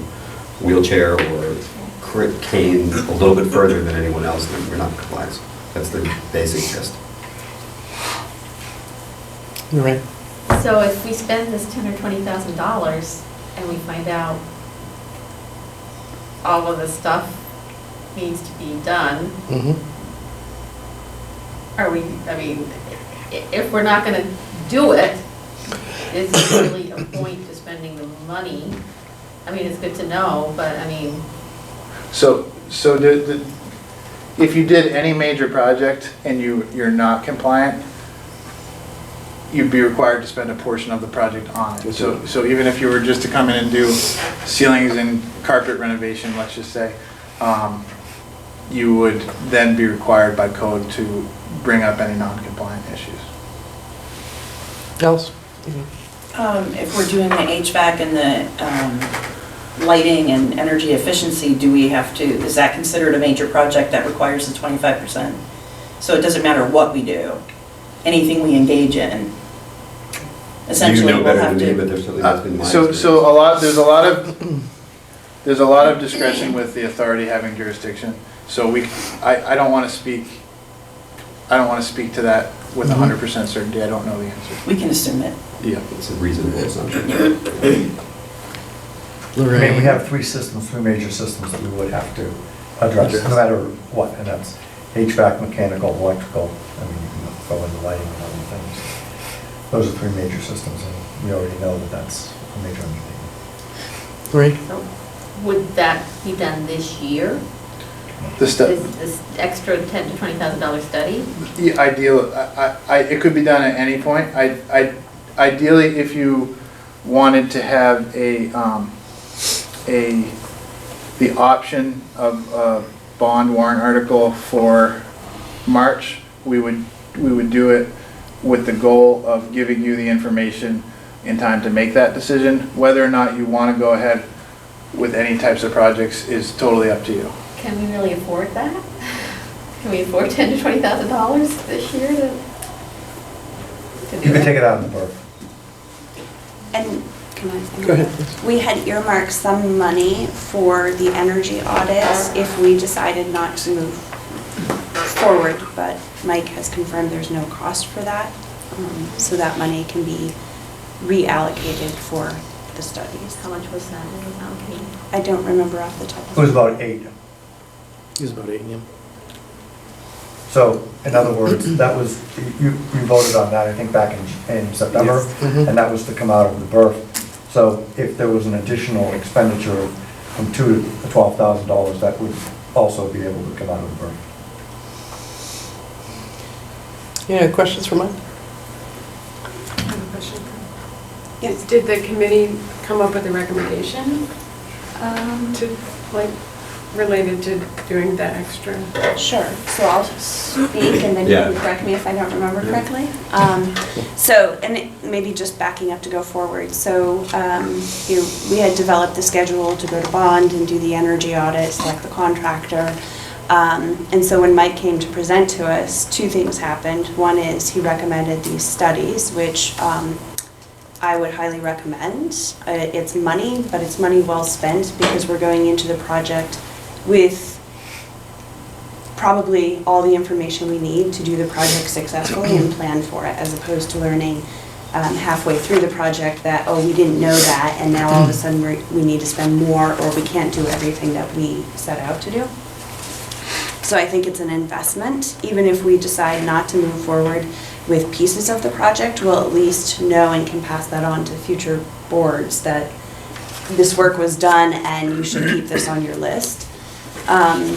wheelchair or cane a little bit further than anyone else, then we're not in compliance. That's the basic gist. Right. So if we spend this $10,000 or $20,000, and we find out all of the stuff needs to be done, are we, I mean, if we're not gonna do it, is there really a point to spending the money? I mean, it's good to know, but I mean. So if you did any major project and you're not compliant, you'd be required to spend a portion of the project on it. So even if you were just to come in and do ceilings and carpet renovation, let's just say, you would then be required by code to bring up any non-compliant issues. Else? If we're doing the HVAC and the lighting and energy efficiency, do we have to, is that considered a major project that requires the 25%? So it doesn't matter what we do, anything we engage in, essentially You know we'll better have than me, to. but there's certainly has been my So experience. there's a lot of discretion with the authority having jurisdiction. So I don't want to speak to that with 100% certainty. I don't know the answer. We can assume it. Yeah, it's a reasonable assumption. I mean, we have three major systems that we would have to address, no matter what, and that's HVAC, mechanical, electrical, I mean, you can throw in the lighting and other things. Those are three major systems, and we already know that that's a major undertaking. Right. So would that be done this year? This extra $10,000 to $20,000 study? Yeah, it could be done at any point. Ideally, if you wanted to have the option of a bond warrant article for March, we would do it with the goal of giving you the information in time to make that decision. Whether or not you want to go ahead with any types of projects is totally up to you. Can we really afford that? Can we afford $10,000 to $20,000 this year to do You can take it out of the BRF. And can I? Go ahead, please. We had earmarked some money for the energy audits if we decided not to move forward, but Mike has confirmed there's no cost for that. So that money can be reallocated for the studies. How much was that allocated? I don't remember off the top of It my was head. about 8. It was about 8, yeah. So, in other words, that was, you voted on that, I think, back in September, and that was to come out of the BRF. So if there was an additional expenditure from $2,000 to $12,000, that would also be able to come out of the BRF. Yeah, questions for Mike? I have a question. Yes. Did the committee come up with a recommendation to, like, related to doing the extra? Sure, so I'll speak and then you Yeah. can correct me if I don't remember correctly. Maybe just backing up to go forward. So, we had developed the schedule to go to bond and do the energy audit, select the contractor. And so when Mike came to present to us, two things happened. One is he recommended these studies, which I would highly recommend. It's money, but it's money well spent because we're going into the project with probably all the information we need to do the project successfully and plan for it, as opposed to learning halfway through the project that, oh, we didn't know that, and now all of a sudden we need to spend more, or we can't do everything that we set out to do. So I think it's an investment. Even if we decide not to move forward with pieces of the project, we'll at least know and can pass that on to future boards that this work was done and you should keep this on your list. And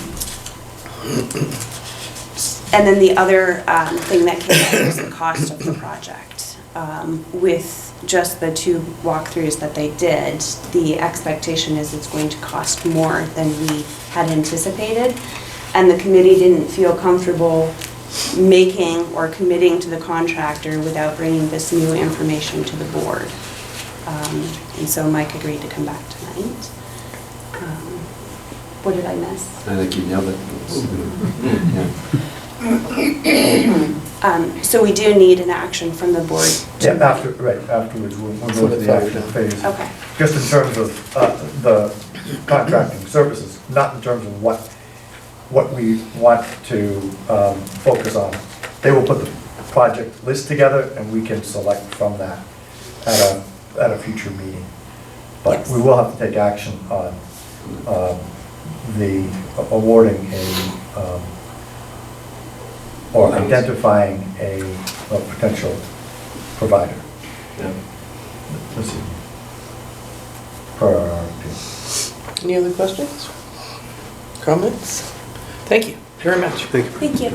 then the other thing that came up was the cost of the project. With just the 2 walkthroughs that they did, the expectation is it's going to cost more than we had anticipated. And the committee didn't feel comfortable making or committing to the contractor without bringing this new information to the board. And so Mike agreed to come back tonight. What did I miss? I think you nailed it. So we do need an action from the board. Yeah, afterwards, we'll go to the action phase. Okay. Just in terms of the contracting services, not in terms of what we want to focus on. They will put the project list together and we can select from that at a future meeting. But Yes. we will have to take action on the awarding or identifying a potential provider. Yeah. This is per our RFP. Any other questions? Comments? Thank you very much. Thank you. Thank you.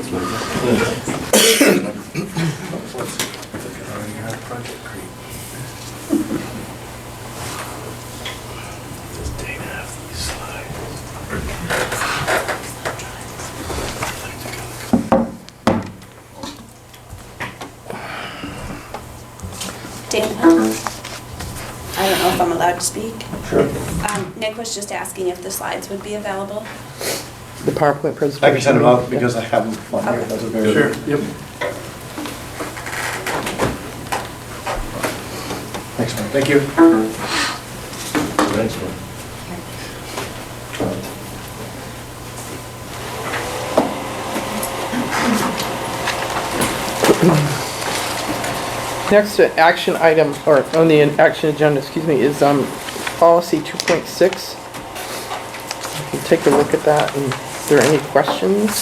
Dan, I don't know if I'm allowed to speak. Sure. Nick was just asking if the slides would be available. The PowerPoint presentation. I can send them out because I have them on here. That's a very. Sure, yep. Thanks, man. Thank you. Thanks, man. Next action item, or on the action agenda, excuse me, is policy 2.6. You can take a look at that, and if there are any questions?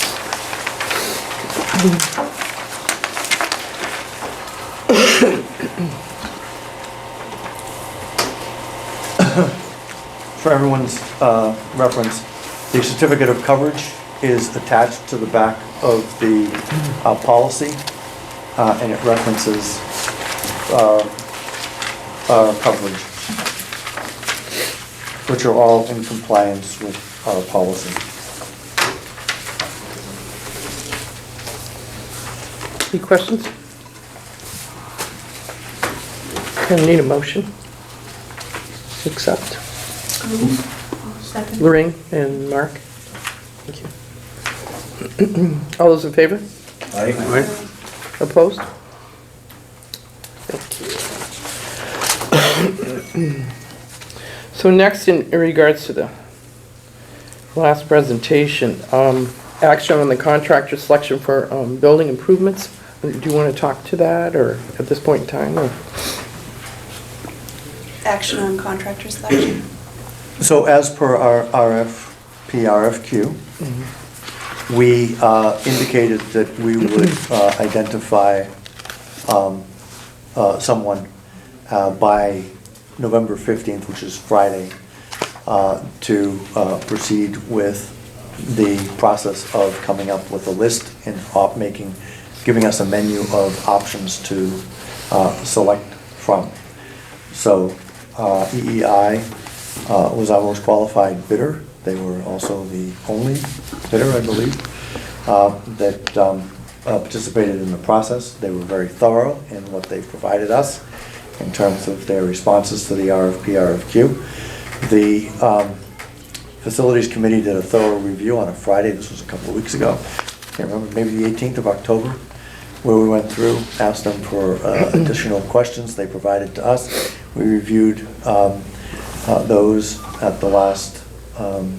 For everyone's reference, the certificate of coverage is attached to the back of the policy, and it references coverage, which are all in compliance with our policy. Any questions? Gonna need a motion. Accept. Second. Lorraine and Mark. Thank you. All those in favor? Aye. Opposed? Thank you. So next, in regards to the last presentation, action on the contractor selection for building improvements. Do you want to talk to that, or at this point in time? Or? Action on contractor selection. So as per our RFQ, we indicated that we would identify someone by November 15th, which is Friday, to proceed with the process of coming up with a list and giving us a menu of options to select from. So EEI was our most qualified bidder. They were also the only bidder, I believe, that participated in the process. They were very thorough in what they provided us in terms of their responses to the RFQ. The Facilities Committee did a thorough review on a Friday. This was a couple of weeks ago. I can't remember, maybe the 18th of October, where we went through, asked them for additional questions they provided to us. We reviewed those at the last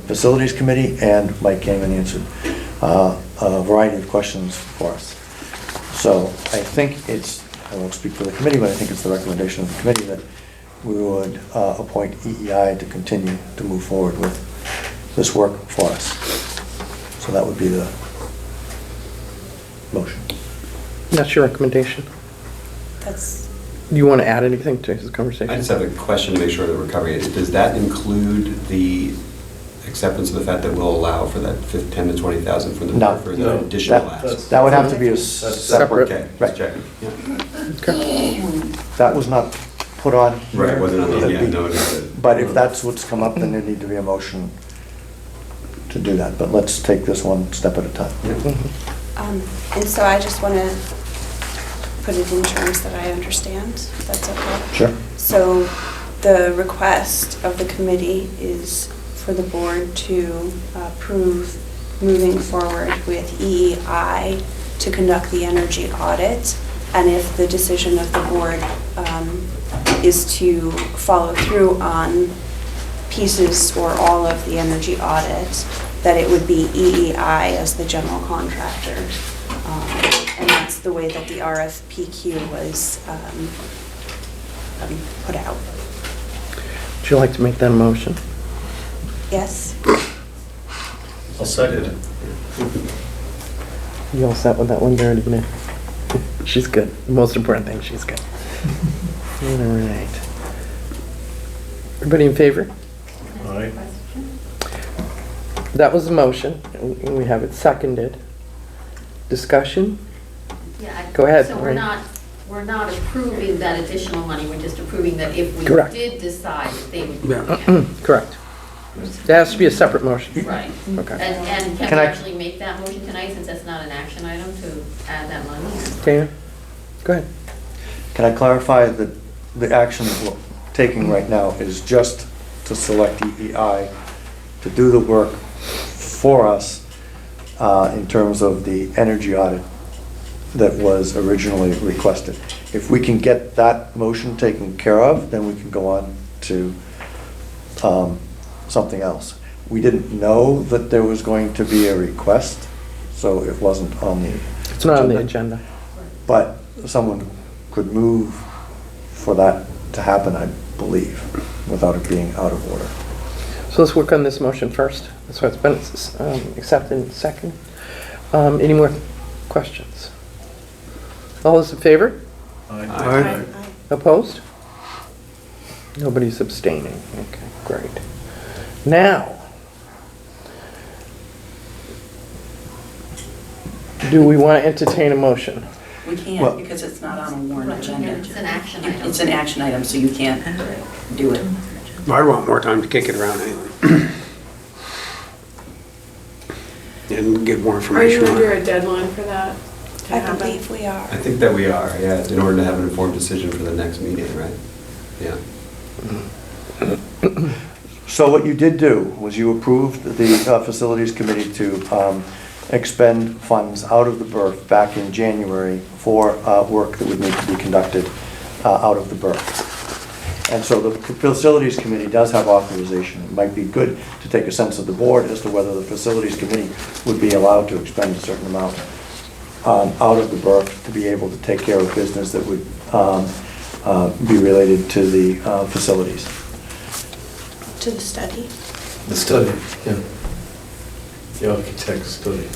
Facilities Committee, and Mike came and answered a variety of questions for us. So I think I won't speak for the committee, but I think it's the recommendation of the committee that we would appoint EEI to continue to move forward with this work for us. So that would be the motion. That's your recommendation. That's, Do you want to add anything to this conversation? I just have a question to make sure that we're covering it. Does that include the acceptance of the fact that we'll allow for that 10 to 20,000 from the No. for the additional ask? That would have to be a separate. Okay, Right. just checking. Yeah. Okay. That was not put on here. Right, wasn't on the, yeah, no, it is. But if that's what's come up, then there need to be a motion to do that. But let's take this one step at a time. and so I just want to put it in terms that I understand, if that's okay. Sure. So the request of the committee is for the board to approve moving forward with EEI to conduct the energy audit. And if the decision of the board is to follow through on pieces or all of the energy audit, that it would be EEI as the general contractor. And that's the way that the RFPQ was put out. Would you like to make that a motion? Yes. I'll second it. You all set with that one, Verity? She's good. The most important thing, she's good. All right. Everybody in favor? All right. That was the motion, and we have it seconded. Discussion? Yeah, Go ahead, So Maureen. we're not approving that additional money, we're just approving that if we Correct. did decide that they would do it. Correct. There has to be a separate motion. Right. Okay. And can Can we I- actually make that motion tonight, since that's not an action item, to add that money? Dana? Go ahead. Can I clarify that the action that we're taking right now is just to select EEI to do the work for us in terms of the energy audit that was originally requested. If we can get that motion taken care of, then we can go on to something else. We didn't know that there was going to be a request, so it wasn't on the It's not on the agenda. but someone could move for that to happen, I believe, without it being out of order. So let's work on this motion first. That's why it's been accepted in second. Any more questions? All those in favor? Aye. Opposed? Nobody's abstaining. Okay, great. Now, do we want to entertain a motion? We Well- can't, because it's not on a warrant Right, agenda. It's an action item. It's an action item, so you can't do it. I want more time to kick it around anyway. And get more Are you information on under it. a deadline for that to I happen? believe we are. I think that we are, yeah, in order to have an informed decision for the next meeting, right? Yeah. So what you did do was you approved the Facilities Committee to expend funds out of the BRF back in January for work that would need to be conducted out of the BRF. And so the Facilities Committee does have authorization. It might be good to take a sense of the board as to whether the Facilities Committee would be allowed to expend a certain amount out of the BRF to be able to take care of business that would be related to the facilities. To the study. The study, yeah. The architect's study.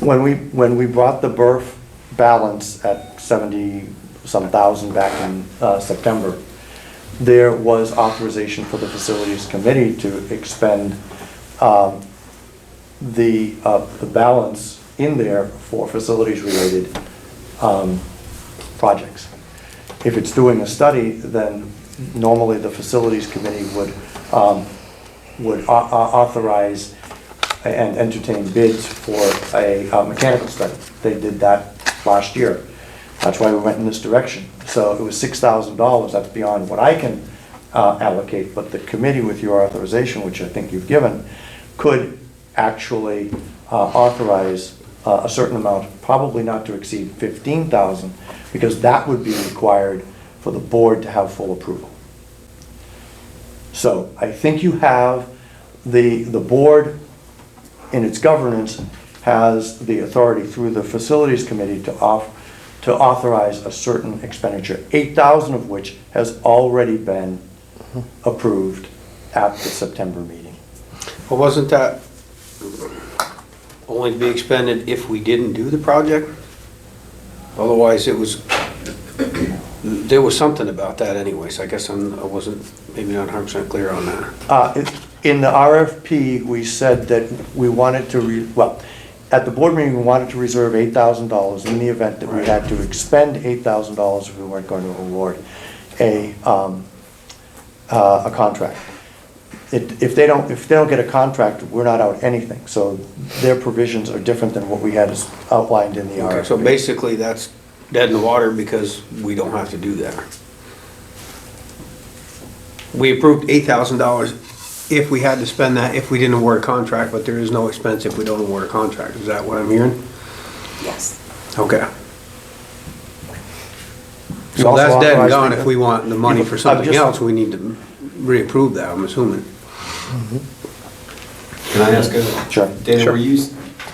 When we brought the BRF balance at 70-some thousand back in September, there was authorization for the Facilities Committee to expend the balance in there for facilities-related projects. If it's doing a study, then normally the Facilities Committee would authorize and entertain bids for a mechanical study. They did that last year. That's why we went in this direction. So it was $6,000. That's beyond what I can allocate, but the committee, with your authorization, which I think you've given, could actually authorize a certain amount, probably not to exceed $15,000, because that would be required for the board to have full approval. So I think you have, the board in its governance has the authority through the Facilities Committee to authorize a certain expenditure, $8,000 of which has already been approved at the September meeting. Well, wasn't that only to be expended if we didn't do the project? Otherwise, it was, there was something about that anyways. I guess I wasn't, maybe not 100% clear on that. In the RFP, we said that we wanted to, at the board meeting, we wanted to reserve $8,000 in the event that we had to expend $8,000 if we weren't going to award a contract. If they don't get a contract, we're not out anything. So their provisions are different than what we had outlined in the RFP. Okay, so basically that's dead in the water because we don't have to do that. We approved $8,000 if we had to spend that, if we didn't award a contract, but there is no expense if we don't award a contract. Is that what I'm hearing? Yes. Okay. You So also that's dead and authorized gone. the- If we want the money for I'm something just- else, we need to reapprove that, I'm assuming. Can I ask a? Sure. Dana, Sure. were you,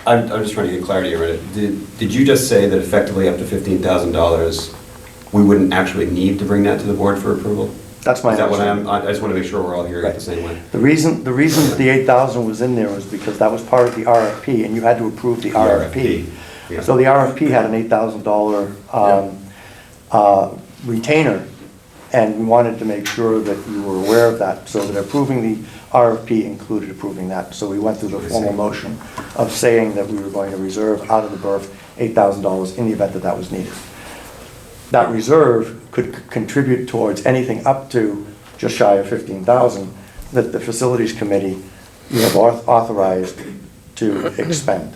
I'm just trying to get clarity around it. Did you just say that effectively up to $15,000, we wouldn't actually need to bring that to the board for approval? That's my Is that what understanding. I just want to make sure we're all hearing it the same way. The reason that the 8,000 was in there was because that was part of the RFP, and you had to approve the RFP. Yeah. So the RFP had an $8,000 retainer, and we wanted to make sure that you were aware of that, so that approving the RFP included approving that. So we went through the formal motion of saying that we were going to reserve out of the BRF $8,000 in the event that that was needed. That reserve could contribute towards anything up to just shy of 15,000 that the facilities committee you have authorized to expend.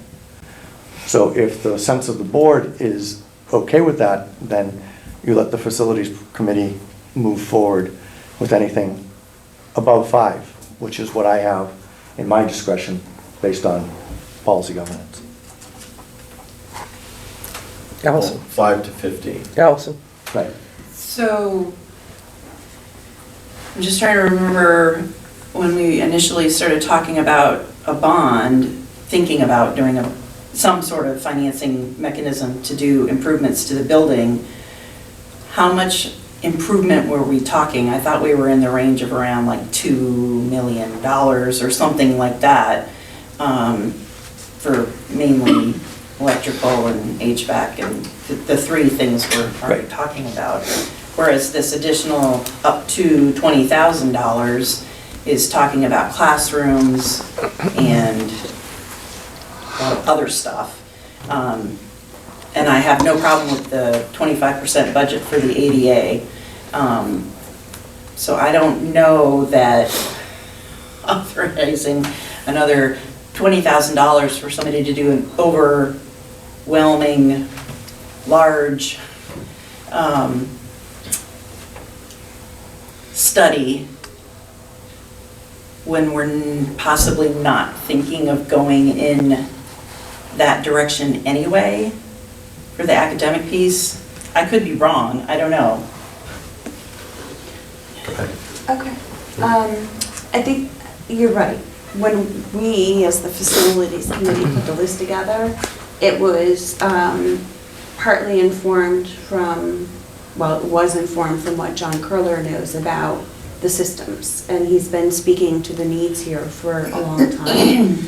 So if the sense of the board is okay with that, then you let the facilities committee move forward with anything above 5, which is what I have in my discretion based on policy governance. Allison. 5 to 15. Allison. Right. So, I'm just trying to remember when we initially started talking about a bond, thinking about doing some sort of financing mechanism to do improvements to the building. How much improvement were we talking? I thought we were in the range of around like $2 million or something like that, for mainly electrical and HVAC and the three things we're already talking about. Whereas this additional up to $20,000 is talking about classrooms and a lot of other stuff. And I have no problem with the 25% budget for the ADA. So I don't know that authorizing another $20,000 for somebody to do an overwhelming, large study when we're possibly not thinking of going in that direction anyway for the academic piece. I could be wrong, I don't know. Okay. I think you're right. When we, as the facilities committee, put the list together, it was partly informed from, well, it was informed from what John Curler knows about the systems. And he's been speaking to the needs here for a long time.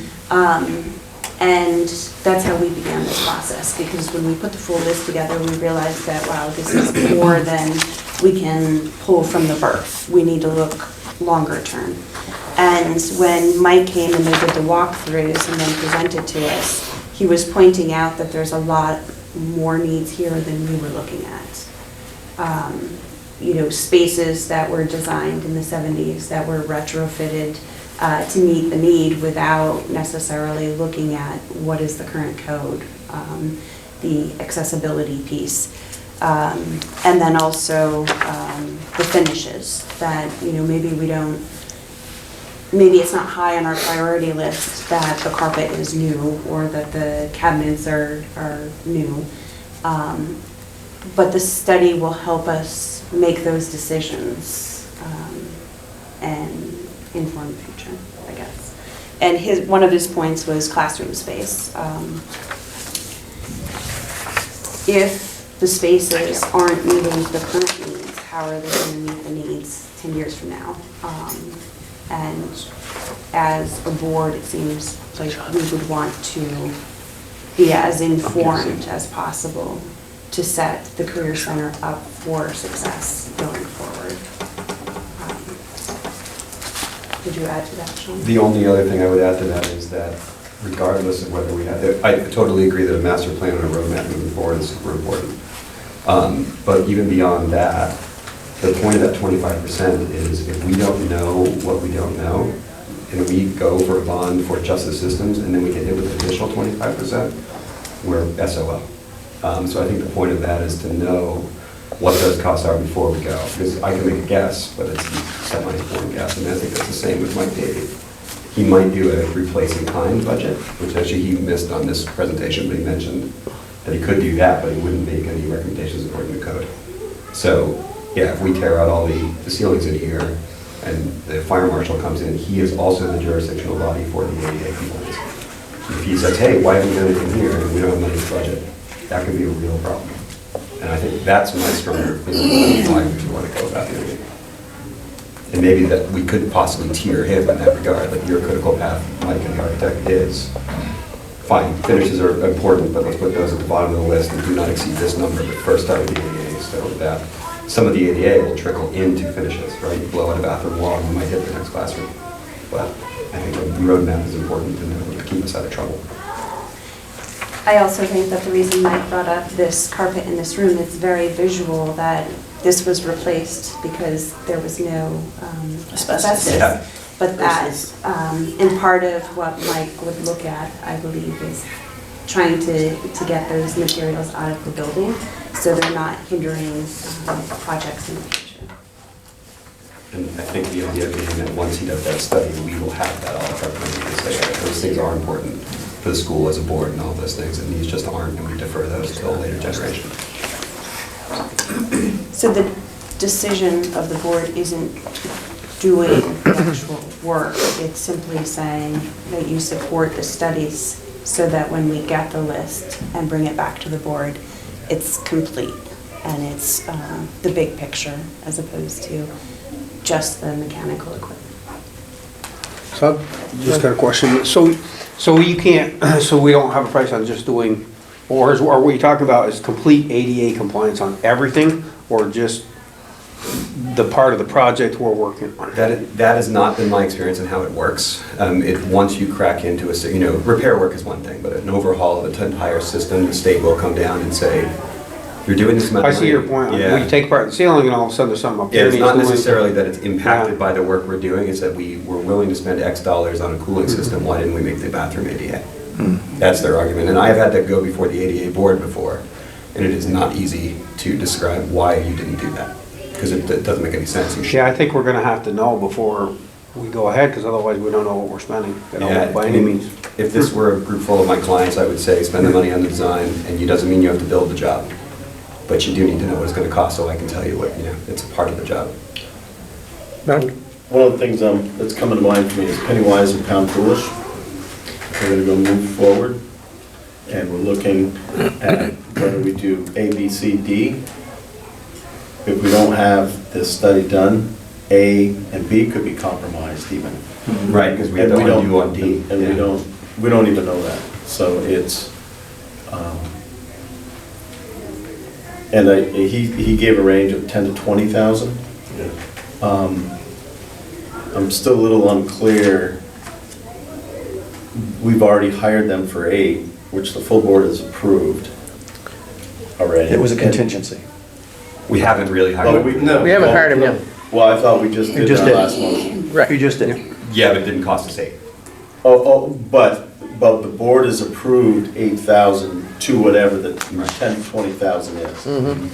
And that's how we began this process, because when we put the full list together, we realized that, wow, this is more than we can pull from the BRF. We need to look longer term. And when Mike came and they did the walkthroughs and then presented to us, he was pointing out that there's a lot more needs here than we were looking at. You know, spaces that were designed in the 70s that were retrofitted to meet the need without necessarily looking at what is the current code, the accessibility piece. And then also the finishes that, you know, maybe it's not high on our priority list that the carpet is new or that the cabinets are new. But the study will help us make those decisions and inform the future, I guess. And one of his points was classroom space. If the spaces aren't meeting the current needs, how are they going to meet the needs 10 years from now? And as a board, it seems like we would want to be as informed as possible to set the Career Center up for success going forward. Did you add to that, Sean? The only other thing I would add to that is that regardless of whether we have, I totally agree that a master plan and a roadmap moving forward is super important. But even beyond that, the point of that 25% is if we don't know what we don't know, and we go for a bond for justice systems, and then we get hit with an additional 25%, we're SOL. So I think the point of that is to know what those costs are before we go. Because I can make a guess, but it's a semi-informed guess. And I think that's the same with Mike Davey. He might do a replacing kind budget, which actually he missed on this presentation, but he mentioned that he could do that, but he wouldn't make any recommendations according to code. So yeah, if we tear out all the ceilings in here and the fire marshal comes in, he is also the jurisdictional body for the ADA compliance. If he says, hey, why haven't we done anything here and we don't have money to budget, that could be a real problem. And I think that's my stronger opinion on why we want to go about doing it. And maybe that we could possibly tier him in that regard, like your critical path, Mike and the architect is. Fine, finishes are important, but let's put those at the bottom of the list and do not exceed this number, but first start with the ADA, so that some of the ADA will trickle into finishes, right? You blow out a bathroom wall and you might hit the next classroom. But I think the roadmap is important to keep us out of trouble. I also think that the reason Mike brought up this carpet in this room, it's very visual that this was replaced because there was no asbestos. Yeah. But that, and part of what Mike would look at, I believe, is trying to get those materials out of the building so they're not hindering projects in the future. And I think the idea being that once he does that study, we will have that all covered. Those things are important for the school as a board and all those things, and these just aren't, and we defer those to a later generation. So the decision of the board isn't doing the actual work, it's simply saying that you support the studies so that when we get the list and bring it back to the board, it's complete and it's the big picture as opposed to just the mechanical equipment. So, just got a question. So you can't, so we don't have a price on just doing, or are we talking about is complete ADA compliance on everything, or just the part of the project we're working on? That has not been my experience in how it works. Once you crack into repair work is one thing, but an overhaul of the entire system, the state will come down and say, you're doing this amount I of see money. your point. Yeah. We take apart the ceiling and all of a sudden there's something up Yeah, there. it's needs not doing. necessarily that it's impacted by the work we're doing, it's that we're willing to spend X dollars on a cooling system, why didn't we make the bathroom ADA? That's their argument, and I've had to go before the ADA board before, and it is not easy to describe why you didn't do that, because it doesn't make any sense. Yeah, I think we're gonna have to know before we go ahead, because otherwise we don't know what we're spending, by any means. If this were a group full of my clients, I would say spend the money on the design, and it doesn't mean you have to build the job. But you do need to know what it's going to cost, so I can tell you what, it's a part of the job. One of the things that's coming to mind for me is penny wise and pound foolish. We're going to go move forward, and we're looking at whether we do A, B, C, D. If we don't have this study done, A and B could be compromised even. Right, because we have to undo on D. And we don't even know that. So it's, and he gave a range of 10 to 20,000. I'm still a little unclear. We've already hired them for 8, which the full board has approved already. It was a contingency. We haven't really hired them. We haven't hired him yet. Well, I thought we just did that last month. Right. You just did. Yeah, but it didn't cost us 8. But the board has approved 8,000 to whatever the 10, 20,000 is. Mm-hmm.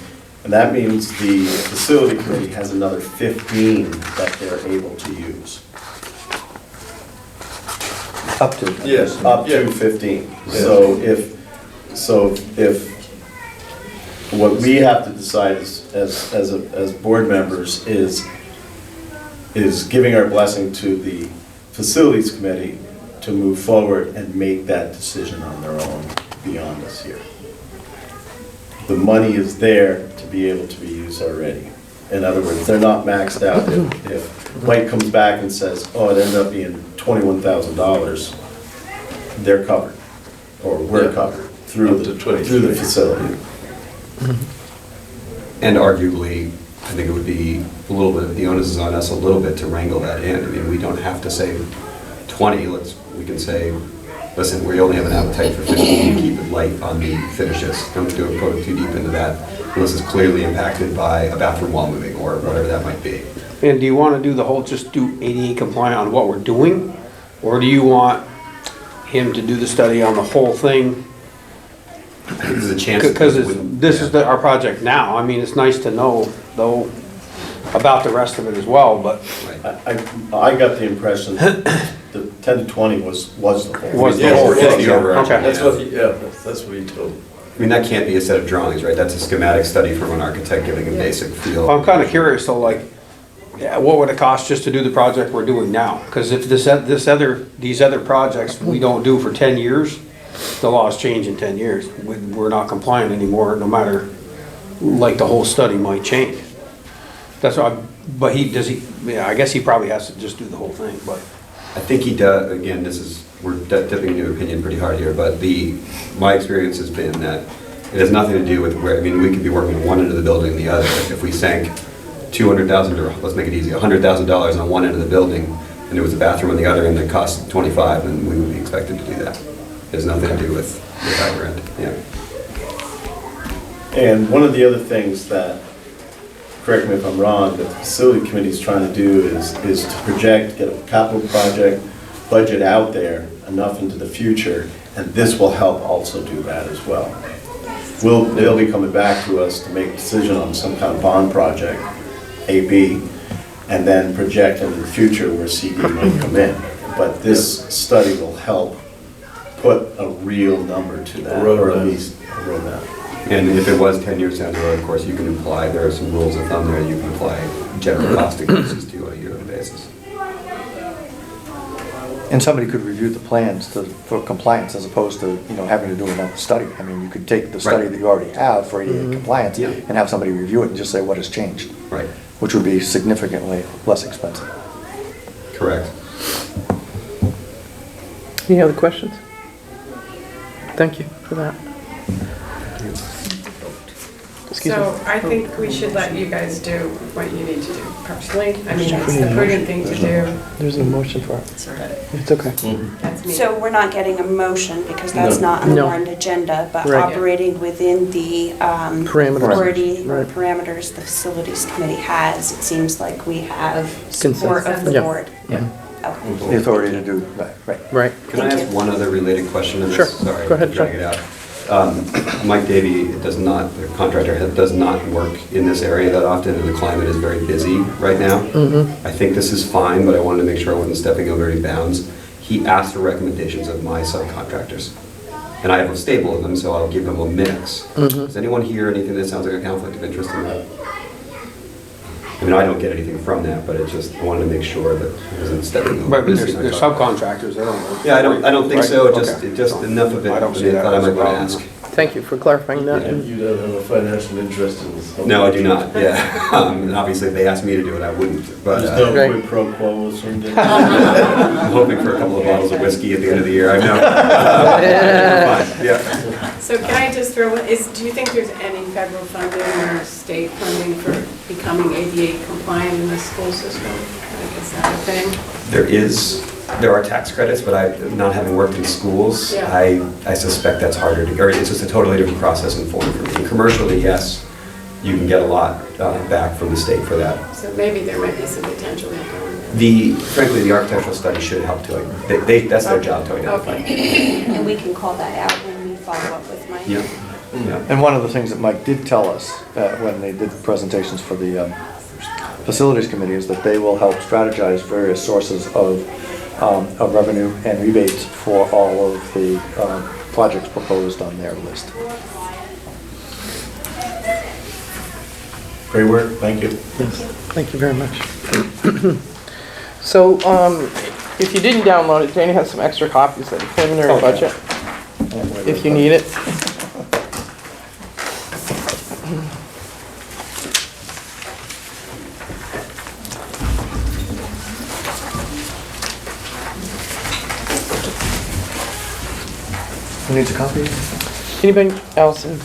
And that means the facility committee has another 15 that they're able to use. Up to. Yes. Up to 15. So if what we have to decide as board members is giving our blessing to the facilities committee to move forward and make that decision on their own beyond us here. The money is there to be able to be used already. In other words, they're not maxed out. If Mike comes back and says, oh, it ended up being $21,000, they're covered, or we're covered through the facility. And arguably, I think it would be a little bit, the onus is on us a little bit to wrangle that in. I mean, we don't have to say 20, we can say, listen, we only have an appetite for 15, keep it light on the finishes. Don't go too deep into that unless it's clearly impacted by a bathroom wall moving or whatever that might be. And do you want to do the whole, just do ADA compliant on what we're doing? Or do you want him to do the study on the whole thing? There's a chance. Because this is our project now. I mean, it's nice to know, though, about the rest of it as well, but. I got the impression the 10 to 20 was the whole. Was the whole thing, the overarching. okay. That's what he told me. I mean, that can't be a set of drawings, right? That's a schematic study from an architect giving a basic feel. I'm kind of curious, though, like, yeah, what would it cost just to do the project we're doing now? Because if these other projects we don't do for 10 years, the laws change in 10 years. We're not compliant anymore, no matter, like, the whole study might change. That's what But yeah, I guess he probably has to just do the whole thing, but. I think he does, again, we're dipping into opinion pretty hard here, but my experience has been that it has nothing to do with where, I mean, we could be working on one end of the building and the other. If we sank $200,000, or let's make it easy, $100,000 on one end of the building, and there was a bathroom on the other end that cost 25, then we would be expected to do that. It has nothing to do with either end, yeah. And one of the other things that, correct me if I'm wrong, that the facility committee is trying to do is to project, get a capital project budget out there enough into the future, and this will help also do that as well. They'll be coming back to us to make a decision on some kind of bond project, AB, and then project into the future where CD may come in. But this study will help put a real number to that, or at least a roadmap. And if it was 10 years down the road, of course, you can apply, there are some rules of thumb there, you can apply general cost increases to a yearly basis. And somebody could review the plans for compliance as opposed to, having to do another study. I mean, you could take the study that you already have for ADA compliance and have somebody review it and just say what has changed. Right. Which would be significantly less expensive. Correct. Any other questions? Thank you for that. Excuse me. So I think we should let you guys do what you need to do personally. I mean, it's the prudent thing to do. There's a motion for it. It's okay. That's me. So we're not getting a motion because that's not on the No. warrant agenda, but Right. operating within the authority or Right. parameters the facilities committee has, it seems like we have support of the Yeah. board. Yeah. Okay. The authority to do, right. Right. Can I ask one other related question? Sure. Sorry, Go ahead, drag it out. Mike Davey the contractor, does not work in this area that often, and the climate is very busy right now. I think this is fine, but I wanted to make sure I wasn't stepping over any bounds. He asked for recommendations of my subcontractors, and I have a stable of them, so I'll give them a mix. Does anyone hear anything that sounds like a conflict of interest in that? I mean, I don't get anything from that, but I wanted to make sure that I wasn't stepping over. But they're subcontractors, they don't work. Yeah, I don't think Right? so, Okay. just enough of it. I don't see that thought I as a might want to problem. ask. Thank you for clarifying that. And You don't have a financial interest in this? No, I do not, yeah. And obviously, if they asked me to do it, I wouldn't, but There's no Right. quid pro quo or something? I'm hoping for a couple of bottles of whiskey at the end of the year, I know. Fine, yeah. So can I just throw, do you think there's any federal funding or state funding for becoming ADA compliant in the school system? Like, is that a thing? There are tax credits, but not having worked in schools, Yeah. I suspect that's harder to, or it's just a totally different process and form for me. Commercially, yes, you can get a lot back from the state for that. So maybe there might be some potential here going there. Frankly, the architectural study should help to, that's their job to identify. Okay. And we can call that out when we follow up with Mike. Yeah, yeah. And one of the things that Mike did tell us when they did the presentations for the facilities committee is that they will help strategize various sources of revenue and rebates for all of the projects proposed on their list. Great work, thank you. yes, thank you very much. So, if you didn't download it, Danny has some extra copies of the preliminary budget, if you need it. Who needs a copy? Anybody else? There's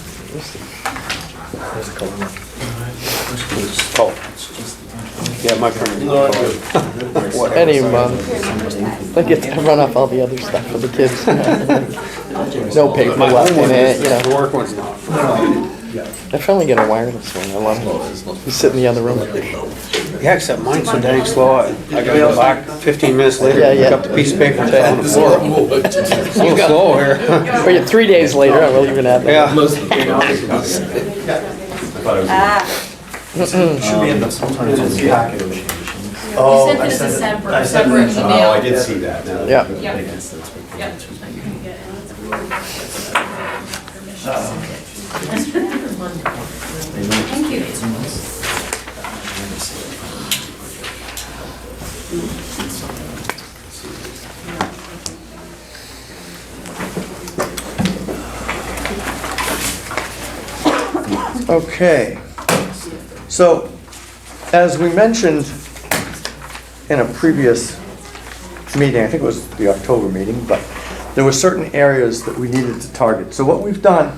a couple. Oh, yeah, my friend. Any month. I get to run off all the other stuff for the kids. No paper left in it, The work one's not. I finally get a wireless one. I love it. You sit in the other room. Yeah, except mine's so dang slow, I gotta go back 15 minutes later, Yeah, pick yeah. up the piece of paper and put it on the floor. It's a little slow here. Or you 3 days later, I will even add that. Yeah. Should be in the, sometimes in the packet. You sent it as a separate email. Oh, I did see that, now. Yeah. Thank you. Okay. So, As we mentioned in a previous meeting, I think it was the October meeting, but there were certain areas that we needed to target. So what we've done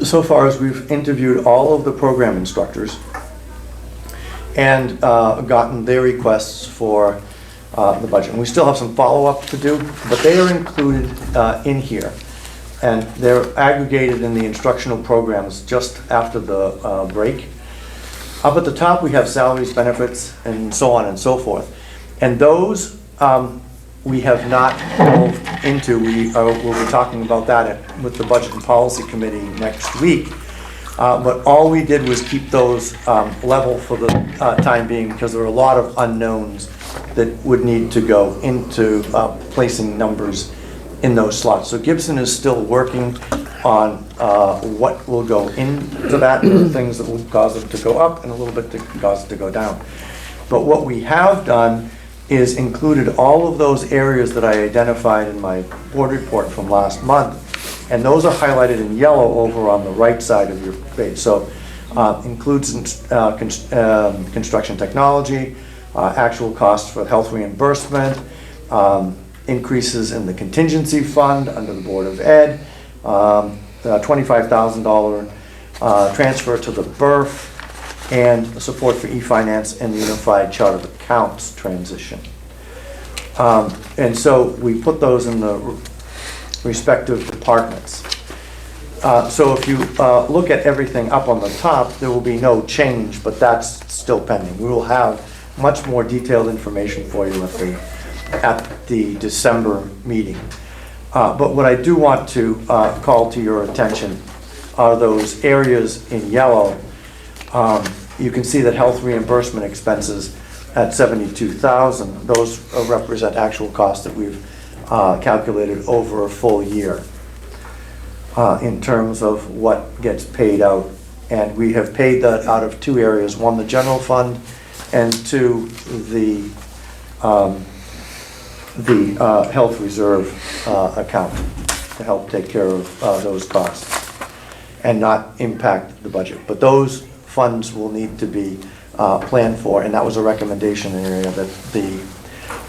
so far is we've interviewed all of the program instructors and gotten their requests for the budget. And we still have some follow-up to do, but they are included in here. And they're aggregated in the instructional programs just after the break. Up at the top, we have salaries, benefits, and so on and so forth. And those we have not moved into. We'll be talking about that with the Budget and Policy Committee next week. But all we did was keep those level for the time being, because there are a lot of unknowns that would need to go into placing numbers in those slots. So Gibson is still working on what will go into that. There are things that will cause it to go up and a little bit to cause it to go down. But what we have done is included all of those areas that I identified in my board report from last month. And those are highlighted in yellow over on the right side of your page. So includes construction technology, actual costs for health reimbursement, increases in the contingency fund under the Board of Ed, $25,000 transfer to the BRF, and the support for e-finance and the Unified Chart of Accounts transition. And so we put those in the respective departments. So if you look at everything up on the top, there will be no change, but that's still pending. We will have much more detailed information for you at the December meeting. But what I do want to call to your attention are those areas in yellow. You can see that health reimbursement expenses at $72,000, those represent actual costs that we've calculated over a full year in terms of what gets paid out. And we have paid that out of two areas: one, the general fund, and two, the health reserve account to help take care of those costs and not impact the budget. But those funds will need to be planned for, and that was a recommendation area that the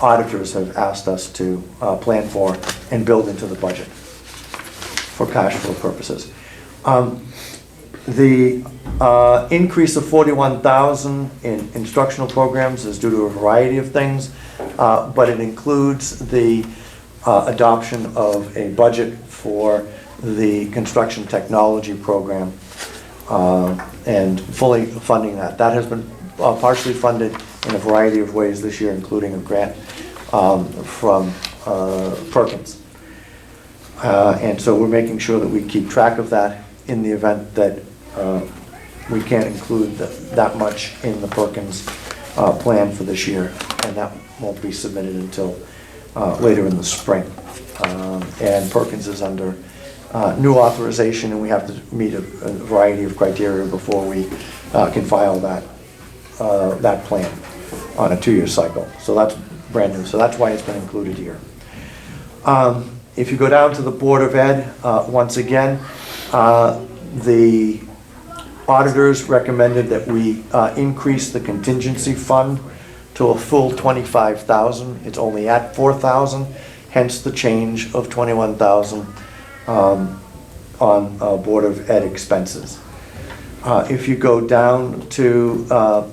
auditors have asked us to plan for and build into the budget for cash flow purposes. The increase of $41,000 in instructional programs is due to a variety of things, but it includes the adoption of a budget for the construction technology program and fully funding that. That has been partially funded in a variety of ways this year, including a grant from Perkins. And so we're making sure that we keep track of that in the event that we can't include that much in the Perkins plan for this year, and that won't be submitted until later in the spring. And Perkins is under new authorization, and we have to meet a variety of criteria before we can file that plan on a 2-year cycle. So that's brand new. So that's why it's been included here. If you go down to the Board of Ed, once again, the auditors recommended that we increase the contingency fund to a full $25,000. It's only at $4,000, hence the change of $21,000 on Board of Ed expenses. If you go down to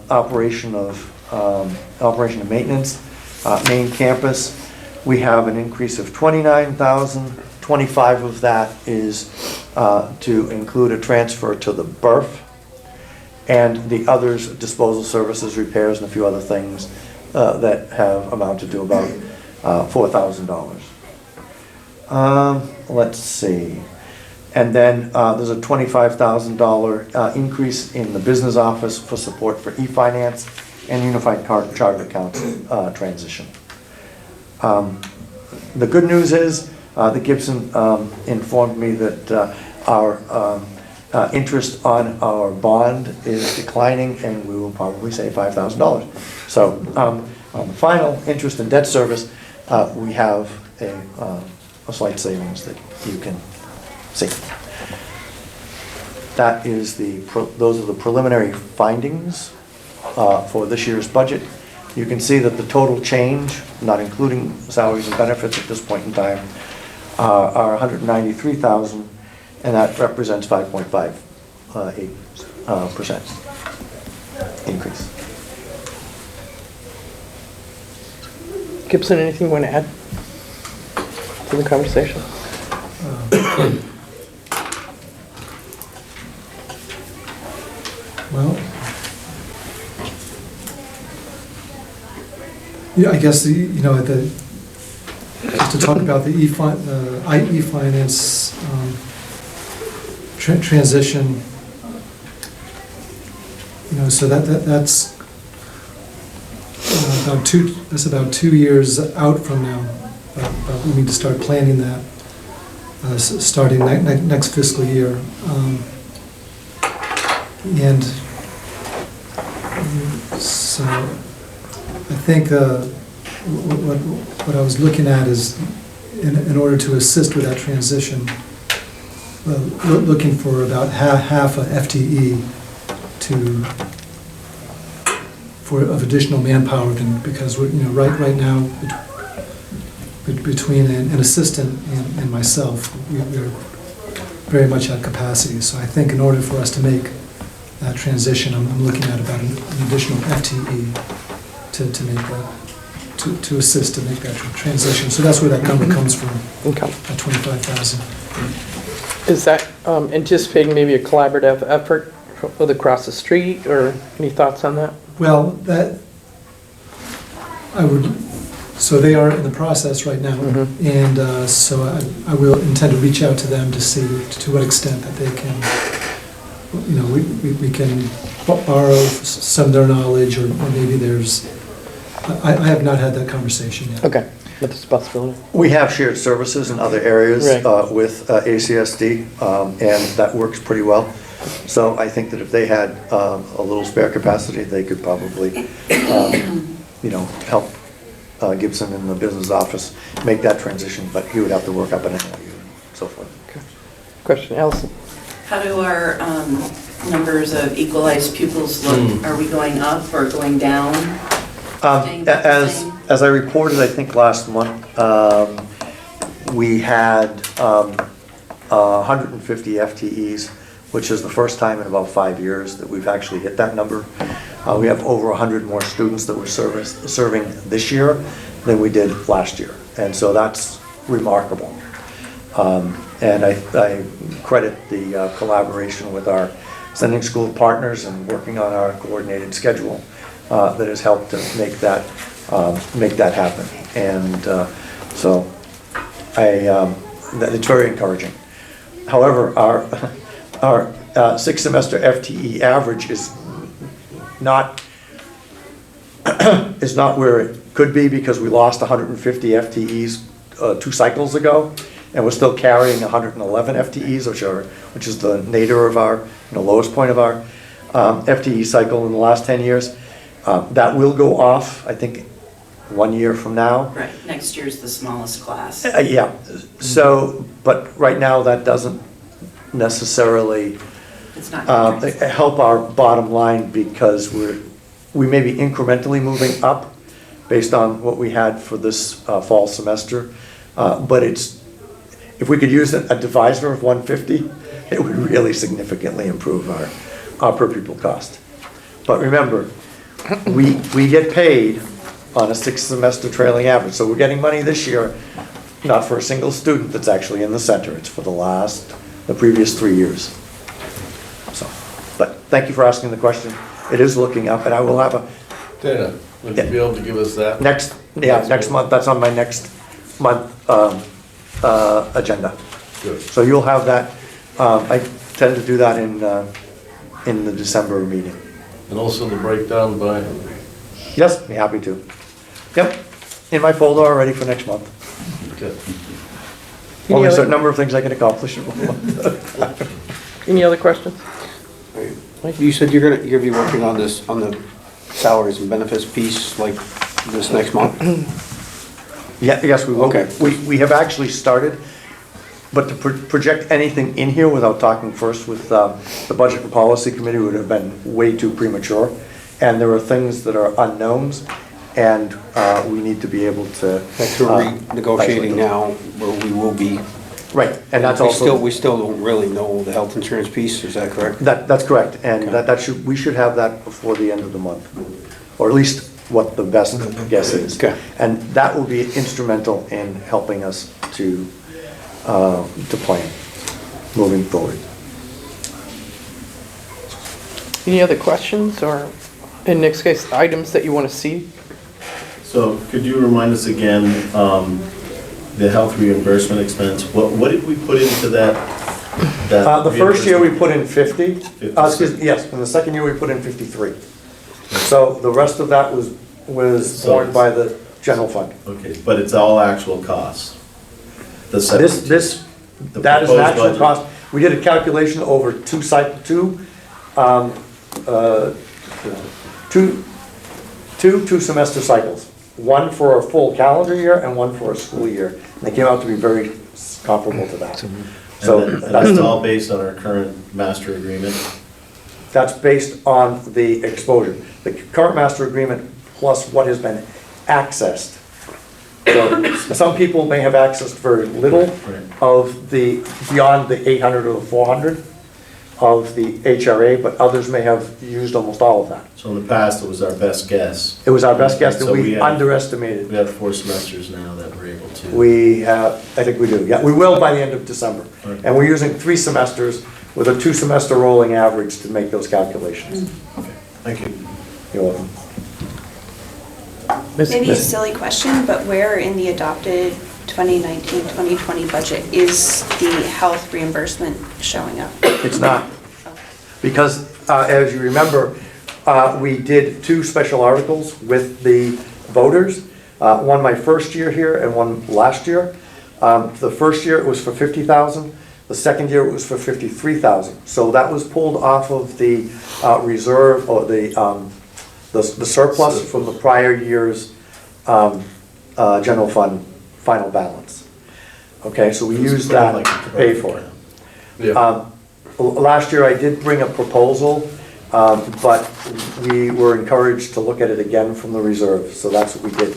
operation and maintenance, main campus, we have an increase of $29,000. 25 of that is to include a transfer to the BRF, and the others, disposal services, repairs, and a few other things that have amounted to about $4,000. Let's see. And then there's a $25,000 increase in the business office for support for e-finance and unified chart of accounts transition. The good news is that Gibson informed me that our interest on our bond is declining, and we will probably save $5,000. So on the final interest and debt service, we have a slight savings that you can see. That is those are the preliminary findings for this year's budget. You can see that the total change, not including salaries and benefits at this point in time, are 193,000, and that represents 5.58% increase. Gibson, anything you want to add to the conversation? Well, yeah, I guess, just to talk about the IE finance transition, so that's about 2 years out from now. We need to start planning that, starting next fiscal year. And so I think what I was looking at is, in order to assist with that transition, looking for about half a FTE of additional manpower, because we're, right now, between an assistant and myself, we're very much at capacity. So I think in order for us to make that transition, I'm looking at about an additional FTE to assist to make that transition. So that's where that number comes from, Okay. at 25,000. Is that anticipating maybe a collaborative effort with across the street, or any thoughts on that? Well, so they are in the process right now, and so I will intend to reach out to them to see to what extent that they can, we can borrow some of their knowledge, or maybe there's, I have not had that conversation yet. Okay, that's a possibility. We have shared services in other areas Right. with ACSD, and that works pretty well. So I think that if they had a little spare capacity, they could probably, help Gibson in the business office make that transition, but he would have to work up an MOU and so forth. Okay. Question, Allison? How do our numbers of equalized pupils look? Are we going up or going down? Staying about the same? As I reported, I think last month, we had 150 FTEs, which is the first time in about 5 years that we've actually hit that number. We have over 100 more students that we're serving this year than we did last year, and so that's remarkable. And I credit the collaboration with our sending school partners and working on our coordinated schedule that has helped to make that happen. And so it's very encouraging. However, our sixth semester FTE average is not where it could be, because we lost 150 FTEs 2 cycles ago, and we're still carrying 111 FTEs, which is the nadir of our, lowest point of our FTE cycle in the last 10 years. That will go off, I think, 1 year from now. Right, next year's the smallest class. Yeah, so, but right now that doesn't necessarily help our bottom line, because we may be incrementally moving up based on what we had for this fall semester, but if we could use a divisor of 150, it would really significantly improve our per pupil cost. But remember, we get paid on a 6th semester trailing average, so we're getting money this year, not for a single student that's actually in the center, it's for the previous 3 years. So, but thank you for asking the question. It is looking up, and I will have Dana, would you be able to give us that? next month, that's on my next month agenda. Good. So you'll have that. I tend to do that in the December meeting. And also the breakdown by, Yes, be happy to. Yep, in my folder already for next month. okay. Only a certain number of things I can accomplish in 1 month. Any other questions? You said you're gonna be working on this, on the salaries and benefits piece, like this next month? Yeah, yes, we will. Okay. We have actually started, but to project anything in here without talking first with the Budget and Policy Committee would have been way too premature. and there are things that are unknowns, and we need to be able to. That's what we're negotiating now, where we will be. Right, and that's We also. still don't really know the health insurance piece, is that correct? That's correct, and Okay. we should have that before the end of the month, or at least what the best guess is. Okay. And that will be instrumental in helping us to plan moving forward. Any other questions, or in this case, items that you want to see? So could you remind us again, the health reimbursement expense, what did we put into that? The first year we put in 50, 50. yes, and the second year we put in 53. So the rest of that was borne by the general fund. Okay, but it's all actual costs? The That is an proposed actual budget. cost. We did a calculation over two semester cycles. One for a full calendar year and one for a school year. And they came out to be very comparable to that. So And that's all based on our current master agreement? that's based on the exposure. The current master agreement plus what has been accessed. So some people may have accessed very little of beyond the 800 or the 400 of the HRA, but others may have used almost all of that. So in the past, it was our best guess. It was our best guess that So we have- underestimated. We have 4 semesters now that we're able to. We have, I think we do, yeah, we will by the end of December. Okay. And we're using 3 semesters with a 2-semester rolling average to make those calculations. Okay, thank you. You're welcome. Maybe a silly question, but where in the adopted 2019-2020 budget is the health reimbursement showing up? It's not. Because, as you remember, we did 2 special articles with the voters. One my first year here and one last year. The first year it was for 50,000. The second year it was for 53,000. So that was pulled off of the reserve, or the surplus from the prior year's general fund final balance. Okay, so we used that to pay for it. Last year I did bring a proposal, but we were encouraged to look at it again from the reserve, so that's what we did.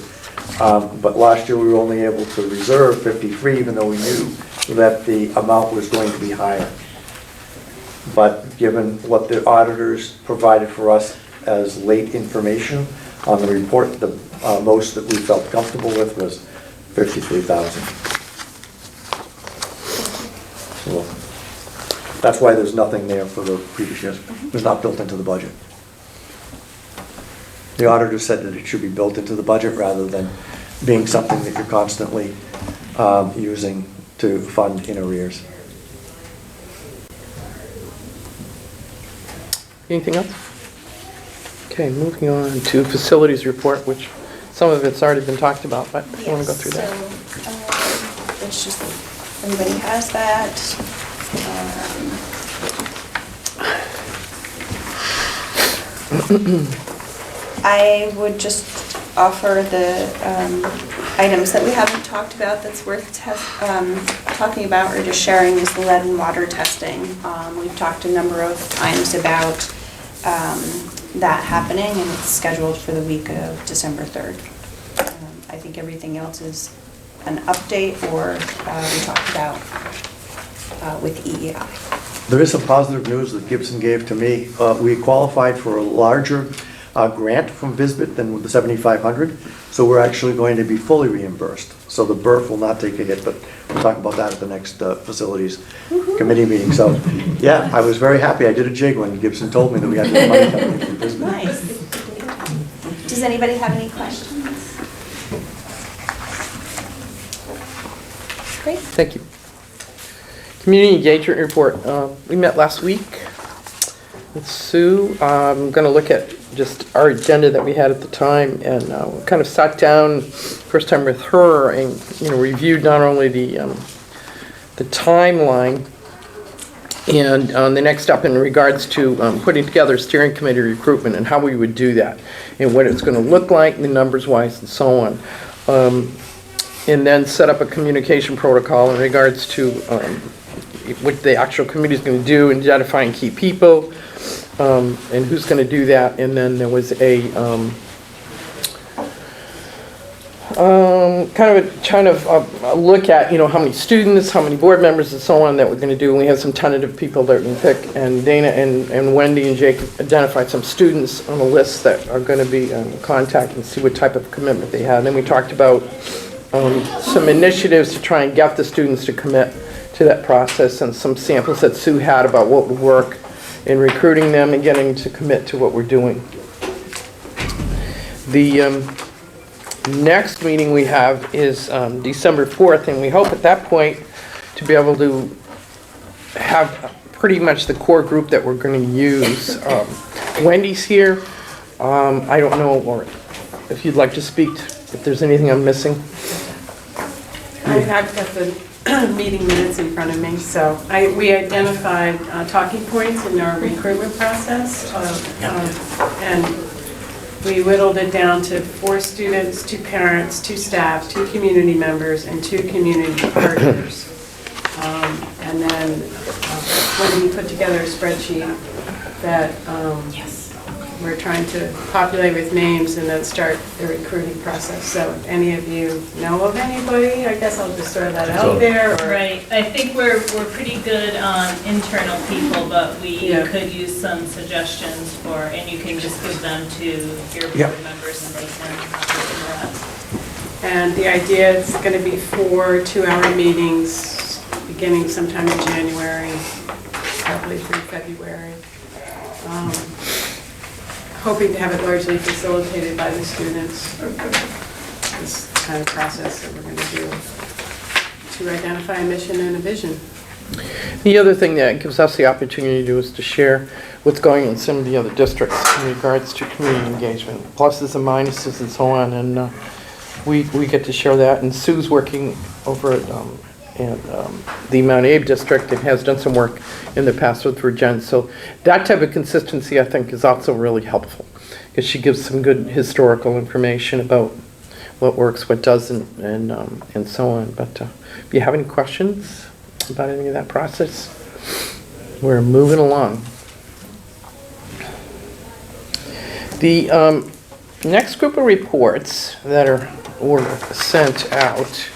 But last year we were only able to reserve 53, even though we knew that the amount was going to be higher. But given what the auditors provided for us as late information on the report, the most that we felt comfortable with was 53,000. So that's why there's nothing there for the previous years. It was not built into the budget. The auditor said that it should be built into the budget rather than being something that you're constantly using to fund in arrears. Anything else? Okay, moving on to facilities report, which some of it's already been talked about, but I want to go through that. So, it's just, everybody has that. I would just offer the items that we haven't talked about that's worth talking about or just sharing is the lead and water testing. We've talked a number of times about that happening, and it's scheduled for the week of December 3rd. I think everything else is an update or we talked about with EEI. There is some positive news that Gibson gave to me. We qualified for a larger grant from Visbit than the 7,500, so we're actually going to be fully reimbursed. So the BRF will not take a hit, but we'll talk about that at the next facilities committee meeting. So yeah, I was very happy. I did a jig when Gibson told me that we had more money coming from Visbit. Nice. Does anybody have any questions? Great. Thank you. Community engagement report. We met last week with Sue. I'm going to look at just our agenda that we had at the time, and kind of sat down first time with her and reviewed not only the timeline and the next step in regards to putting together a steering committee recruitment and how we would do that and what it's going to look like, the numbers wise and so on. And then set up a communication protocol in regards to what the actual committee is going to do in identifying key people, and who's going to do that. And then there was a kind of a look at, how many students, how many board members, and so on that we're going to do. And we have some tentative people that we can pick. And Dana and Wendy and Jake identified some students on a list that are going to be in contact and see what type of commitment they have. And then we talked about some initiatives to try and get the students to commit to that process, and some samples that Sue had about what would work in recruiting them and getting to commit to what we're doing. The next meeting we have is December 4th, and we hope at that point to be able to have pretty much the core group that we're going to use. Wendy's here. I don't know, or if you'd like to speak, if there's anything I'm missing. I've got the meeting minutes in front of me, so we identified talking points in our recruitment process, and we whittled it down to 4 students, 2 parents, 2 staff, 2 community members, and 2 community partners. And then when we put together a spreadsheet that we're trying to populate with names and then start the recruiting process. So if any of you know of anybody, I guess I'll just throw that out there. Or Right. I think we're pretty good on internal people, but we could use some suggestions for, and you can just give them to your board members and they can look at. And the idea is going to be 4 2-hour meetings beginning sometime in January, probably through February. Hoping to have it largely facilitated by the students, this kind of process that we're going to do to identify a mission and a vision. The other thing that it gives us the opportunity to do is to share what's going on in some of the other districts in regards to community engagement, pluses and minuses and so on, and we get to share that. And Sue's working over at the Mount Abe district and has done some work in the past with Virgin. So that type of consistency, I think, is also really helpful, because she gives some good historical information about what works, what doesn't, and so on. But if you have any questions about any of that process, we're moving along. The next group of reports that were sent out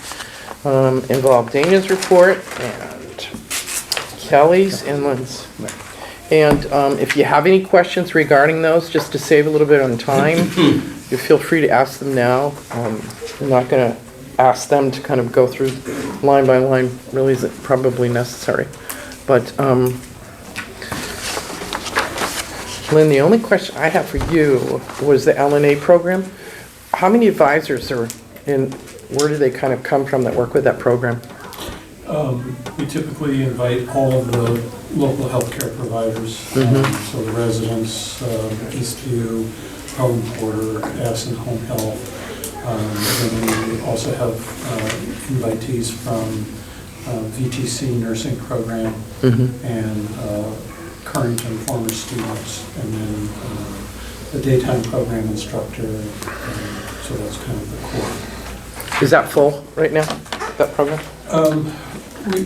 involve Dana's report and Kelly's and Lynn's. And if you have any questions regarding those, just to save a little bit on time, you feel free to ask them now. I'm not going to ask them to kind of go through line by line, really isn't probably necessary. But Lynn, the only question I have for you was the LNA program. How many advisors are in? Where do they kind of come from that work with that program? We typically invite all of the local healthcare providers, so the residents, Eastview, Home Porter, Addison Home Health. And we also have invitees from VTC nursing program and current and former students, and then the daytime program instructor. So that's kind of the core. Is that full right now, that program?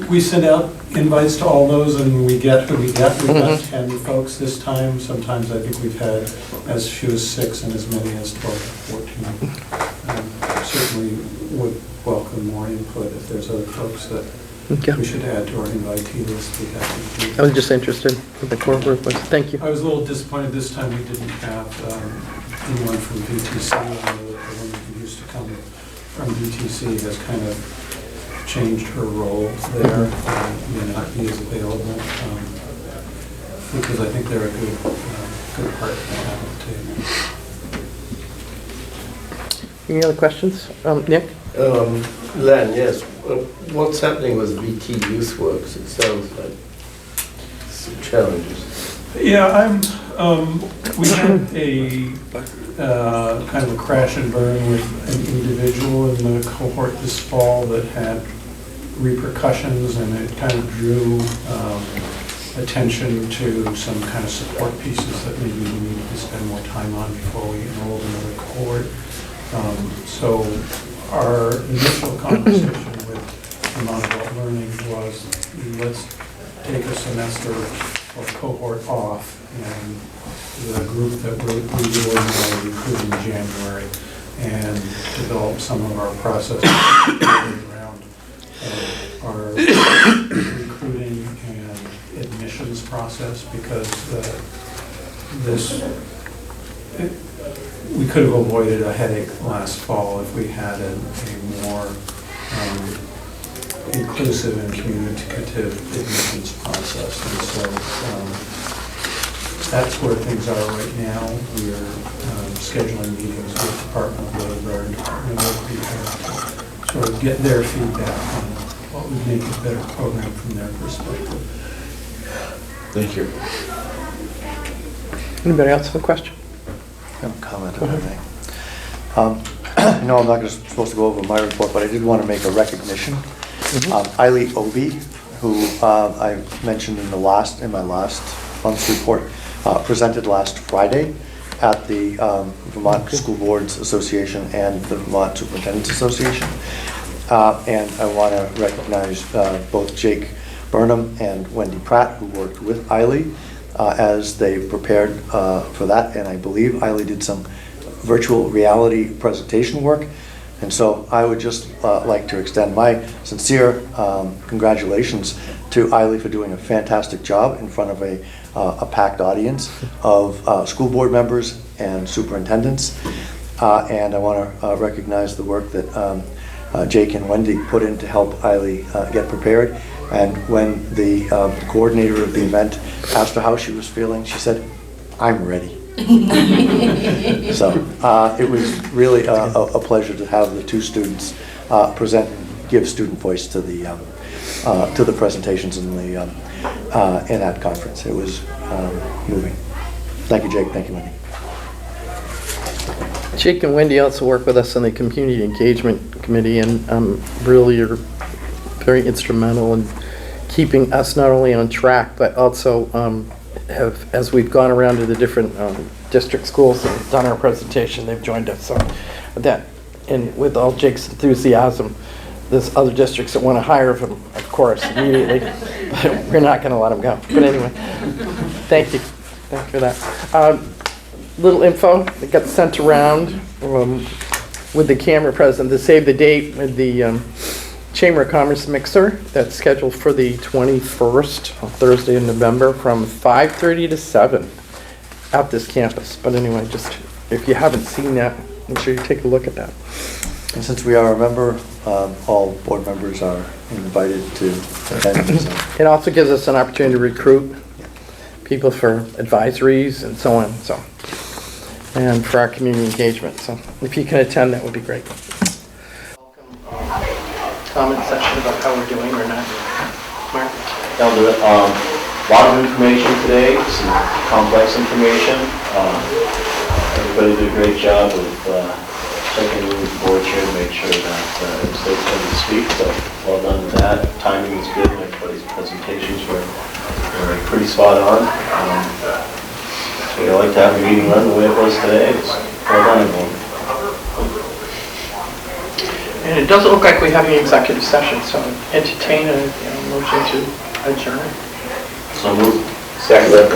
We send out invites to all those, and we get who we get. We've got 10 folks this time. Sometimes I think we've had as few as 6 and as many as 12 or 14. Certainly would welcome more input if there's other folks that we should add to our invitee list. We'd have to do. I was just interested in what the core group was. Thank you. I was a little disappointed this time we didn't have anyone from VTC. I know that the woman who used to come from VTC has kind of changed her role there, may not be as available, because I think they're a good partner to have at the table. Any other questions? Nick? Len, yes. What's happening with VT Youth Works? It sounds like some challenges. Yeah, we had a kind of a crash and burn with an individual in the cohort this fall that had repercussions, and it kind of drew attention to some kind of support pieces that maybe we needed to spend more time on before we enrolled another cohort. So our initial conversation with the non-adult learning was, let's take a semester or cohort off and the group that we would ordinarily recruit in January, and develop some of our processes around our recruiting and admissions process, because we could have avoided a headache last fall if we had a more inclusive and communicative admissions process. And so that's where things are right now. We are scheduling meetings with Department of Labor and Department of Health to sort of get their feedback on what would make a better program from their perspective. Thank you. Anybody else have a question? I have a comment on everything. No, I'm not supposed to go over my report, but I did want to make a recognition. Eiley Obi, who I mentioned in my last month's report, presented last Friday at the Vermont School Boards Association and the Vermont Superintendents Association. And I want to recognize both Jake Burnham and Wendy Pratt, who worked with Eiley as they prepared for that. And I believe Eiley did some virtual reality presentation work. And so I would just like to extend my sincere congratulations to Eiley for doing a fantastic job in front of a packed audience of school board members and superintendents. And I want to recognize the work that Jake and Wendy put in to help Eiley get prepared. And when the coordinator of the event asked her how she was feeling, she said, "I'm ready." So it was really a pleasure to have the two students present and give student voice to the presentations in that conference. It was moving. Thank you, Jake. Thank you, Wendy. Jake and Wendy also work with us on the Community Engagement Committee, and really are very instrumental in keeping us not only on track, but also as we've gone around to the different district schools and done our presentation, they've joined us. So that, and with all Jake's enthusiasm, there's other districts that want to hire him, of course, immediately, but we're not going to let him go. But anyway, thank you. Thank you for that. Little info that got sent around with the camera present to save the date with the Chamber of Commerce mixer that's scheduled for the 21st, on Thursday in November, from 5:30 to 7 at this campus. But anyway, just if you haven't seen that, make sure you take a look at that. And since we are a member, all board members are invited to attend. So. It also gives us an opportunity to recruit people for advisories and so on, so, and for our community engagement. So if you can attend, that would be great. Comment section about how we're doing or not. Mark? I'll do it. A lot of information today, some complex information. Everybody did a great job of checking with the board here to make sure that it stays ready to speak. So well done with that. Timing was good. Everybody's presentations were pretty spot on. So I like to have a meeting run the way it was today. It's well done, everyone. And it doesn't look like we have any executive session, so entertain a motion to adjourn. So moved. Second.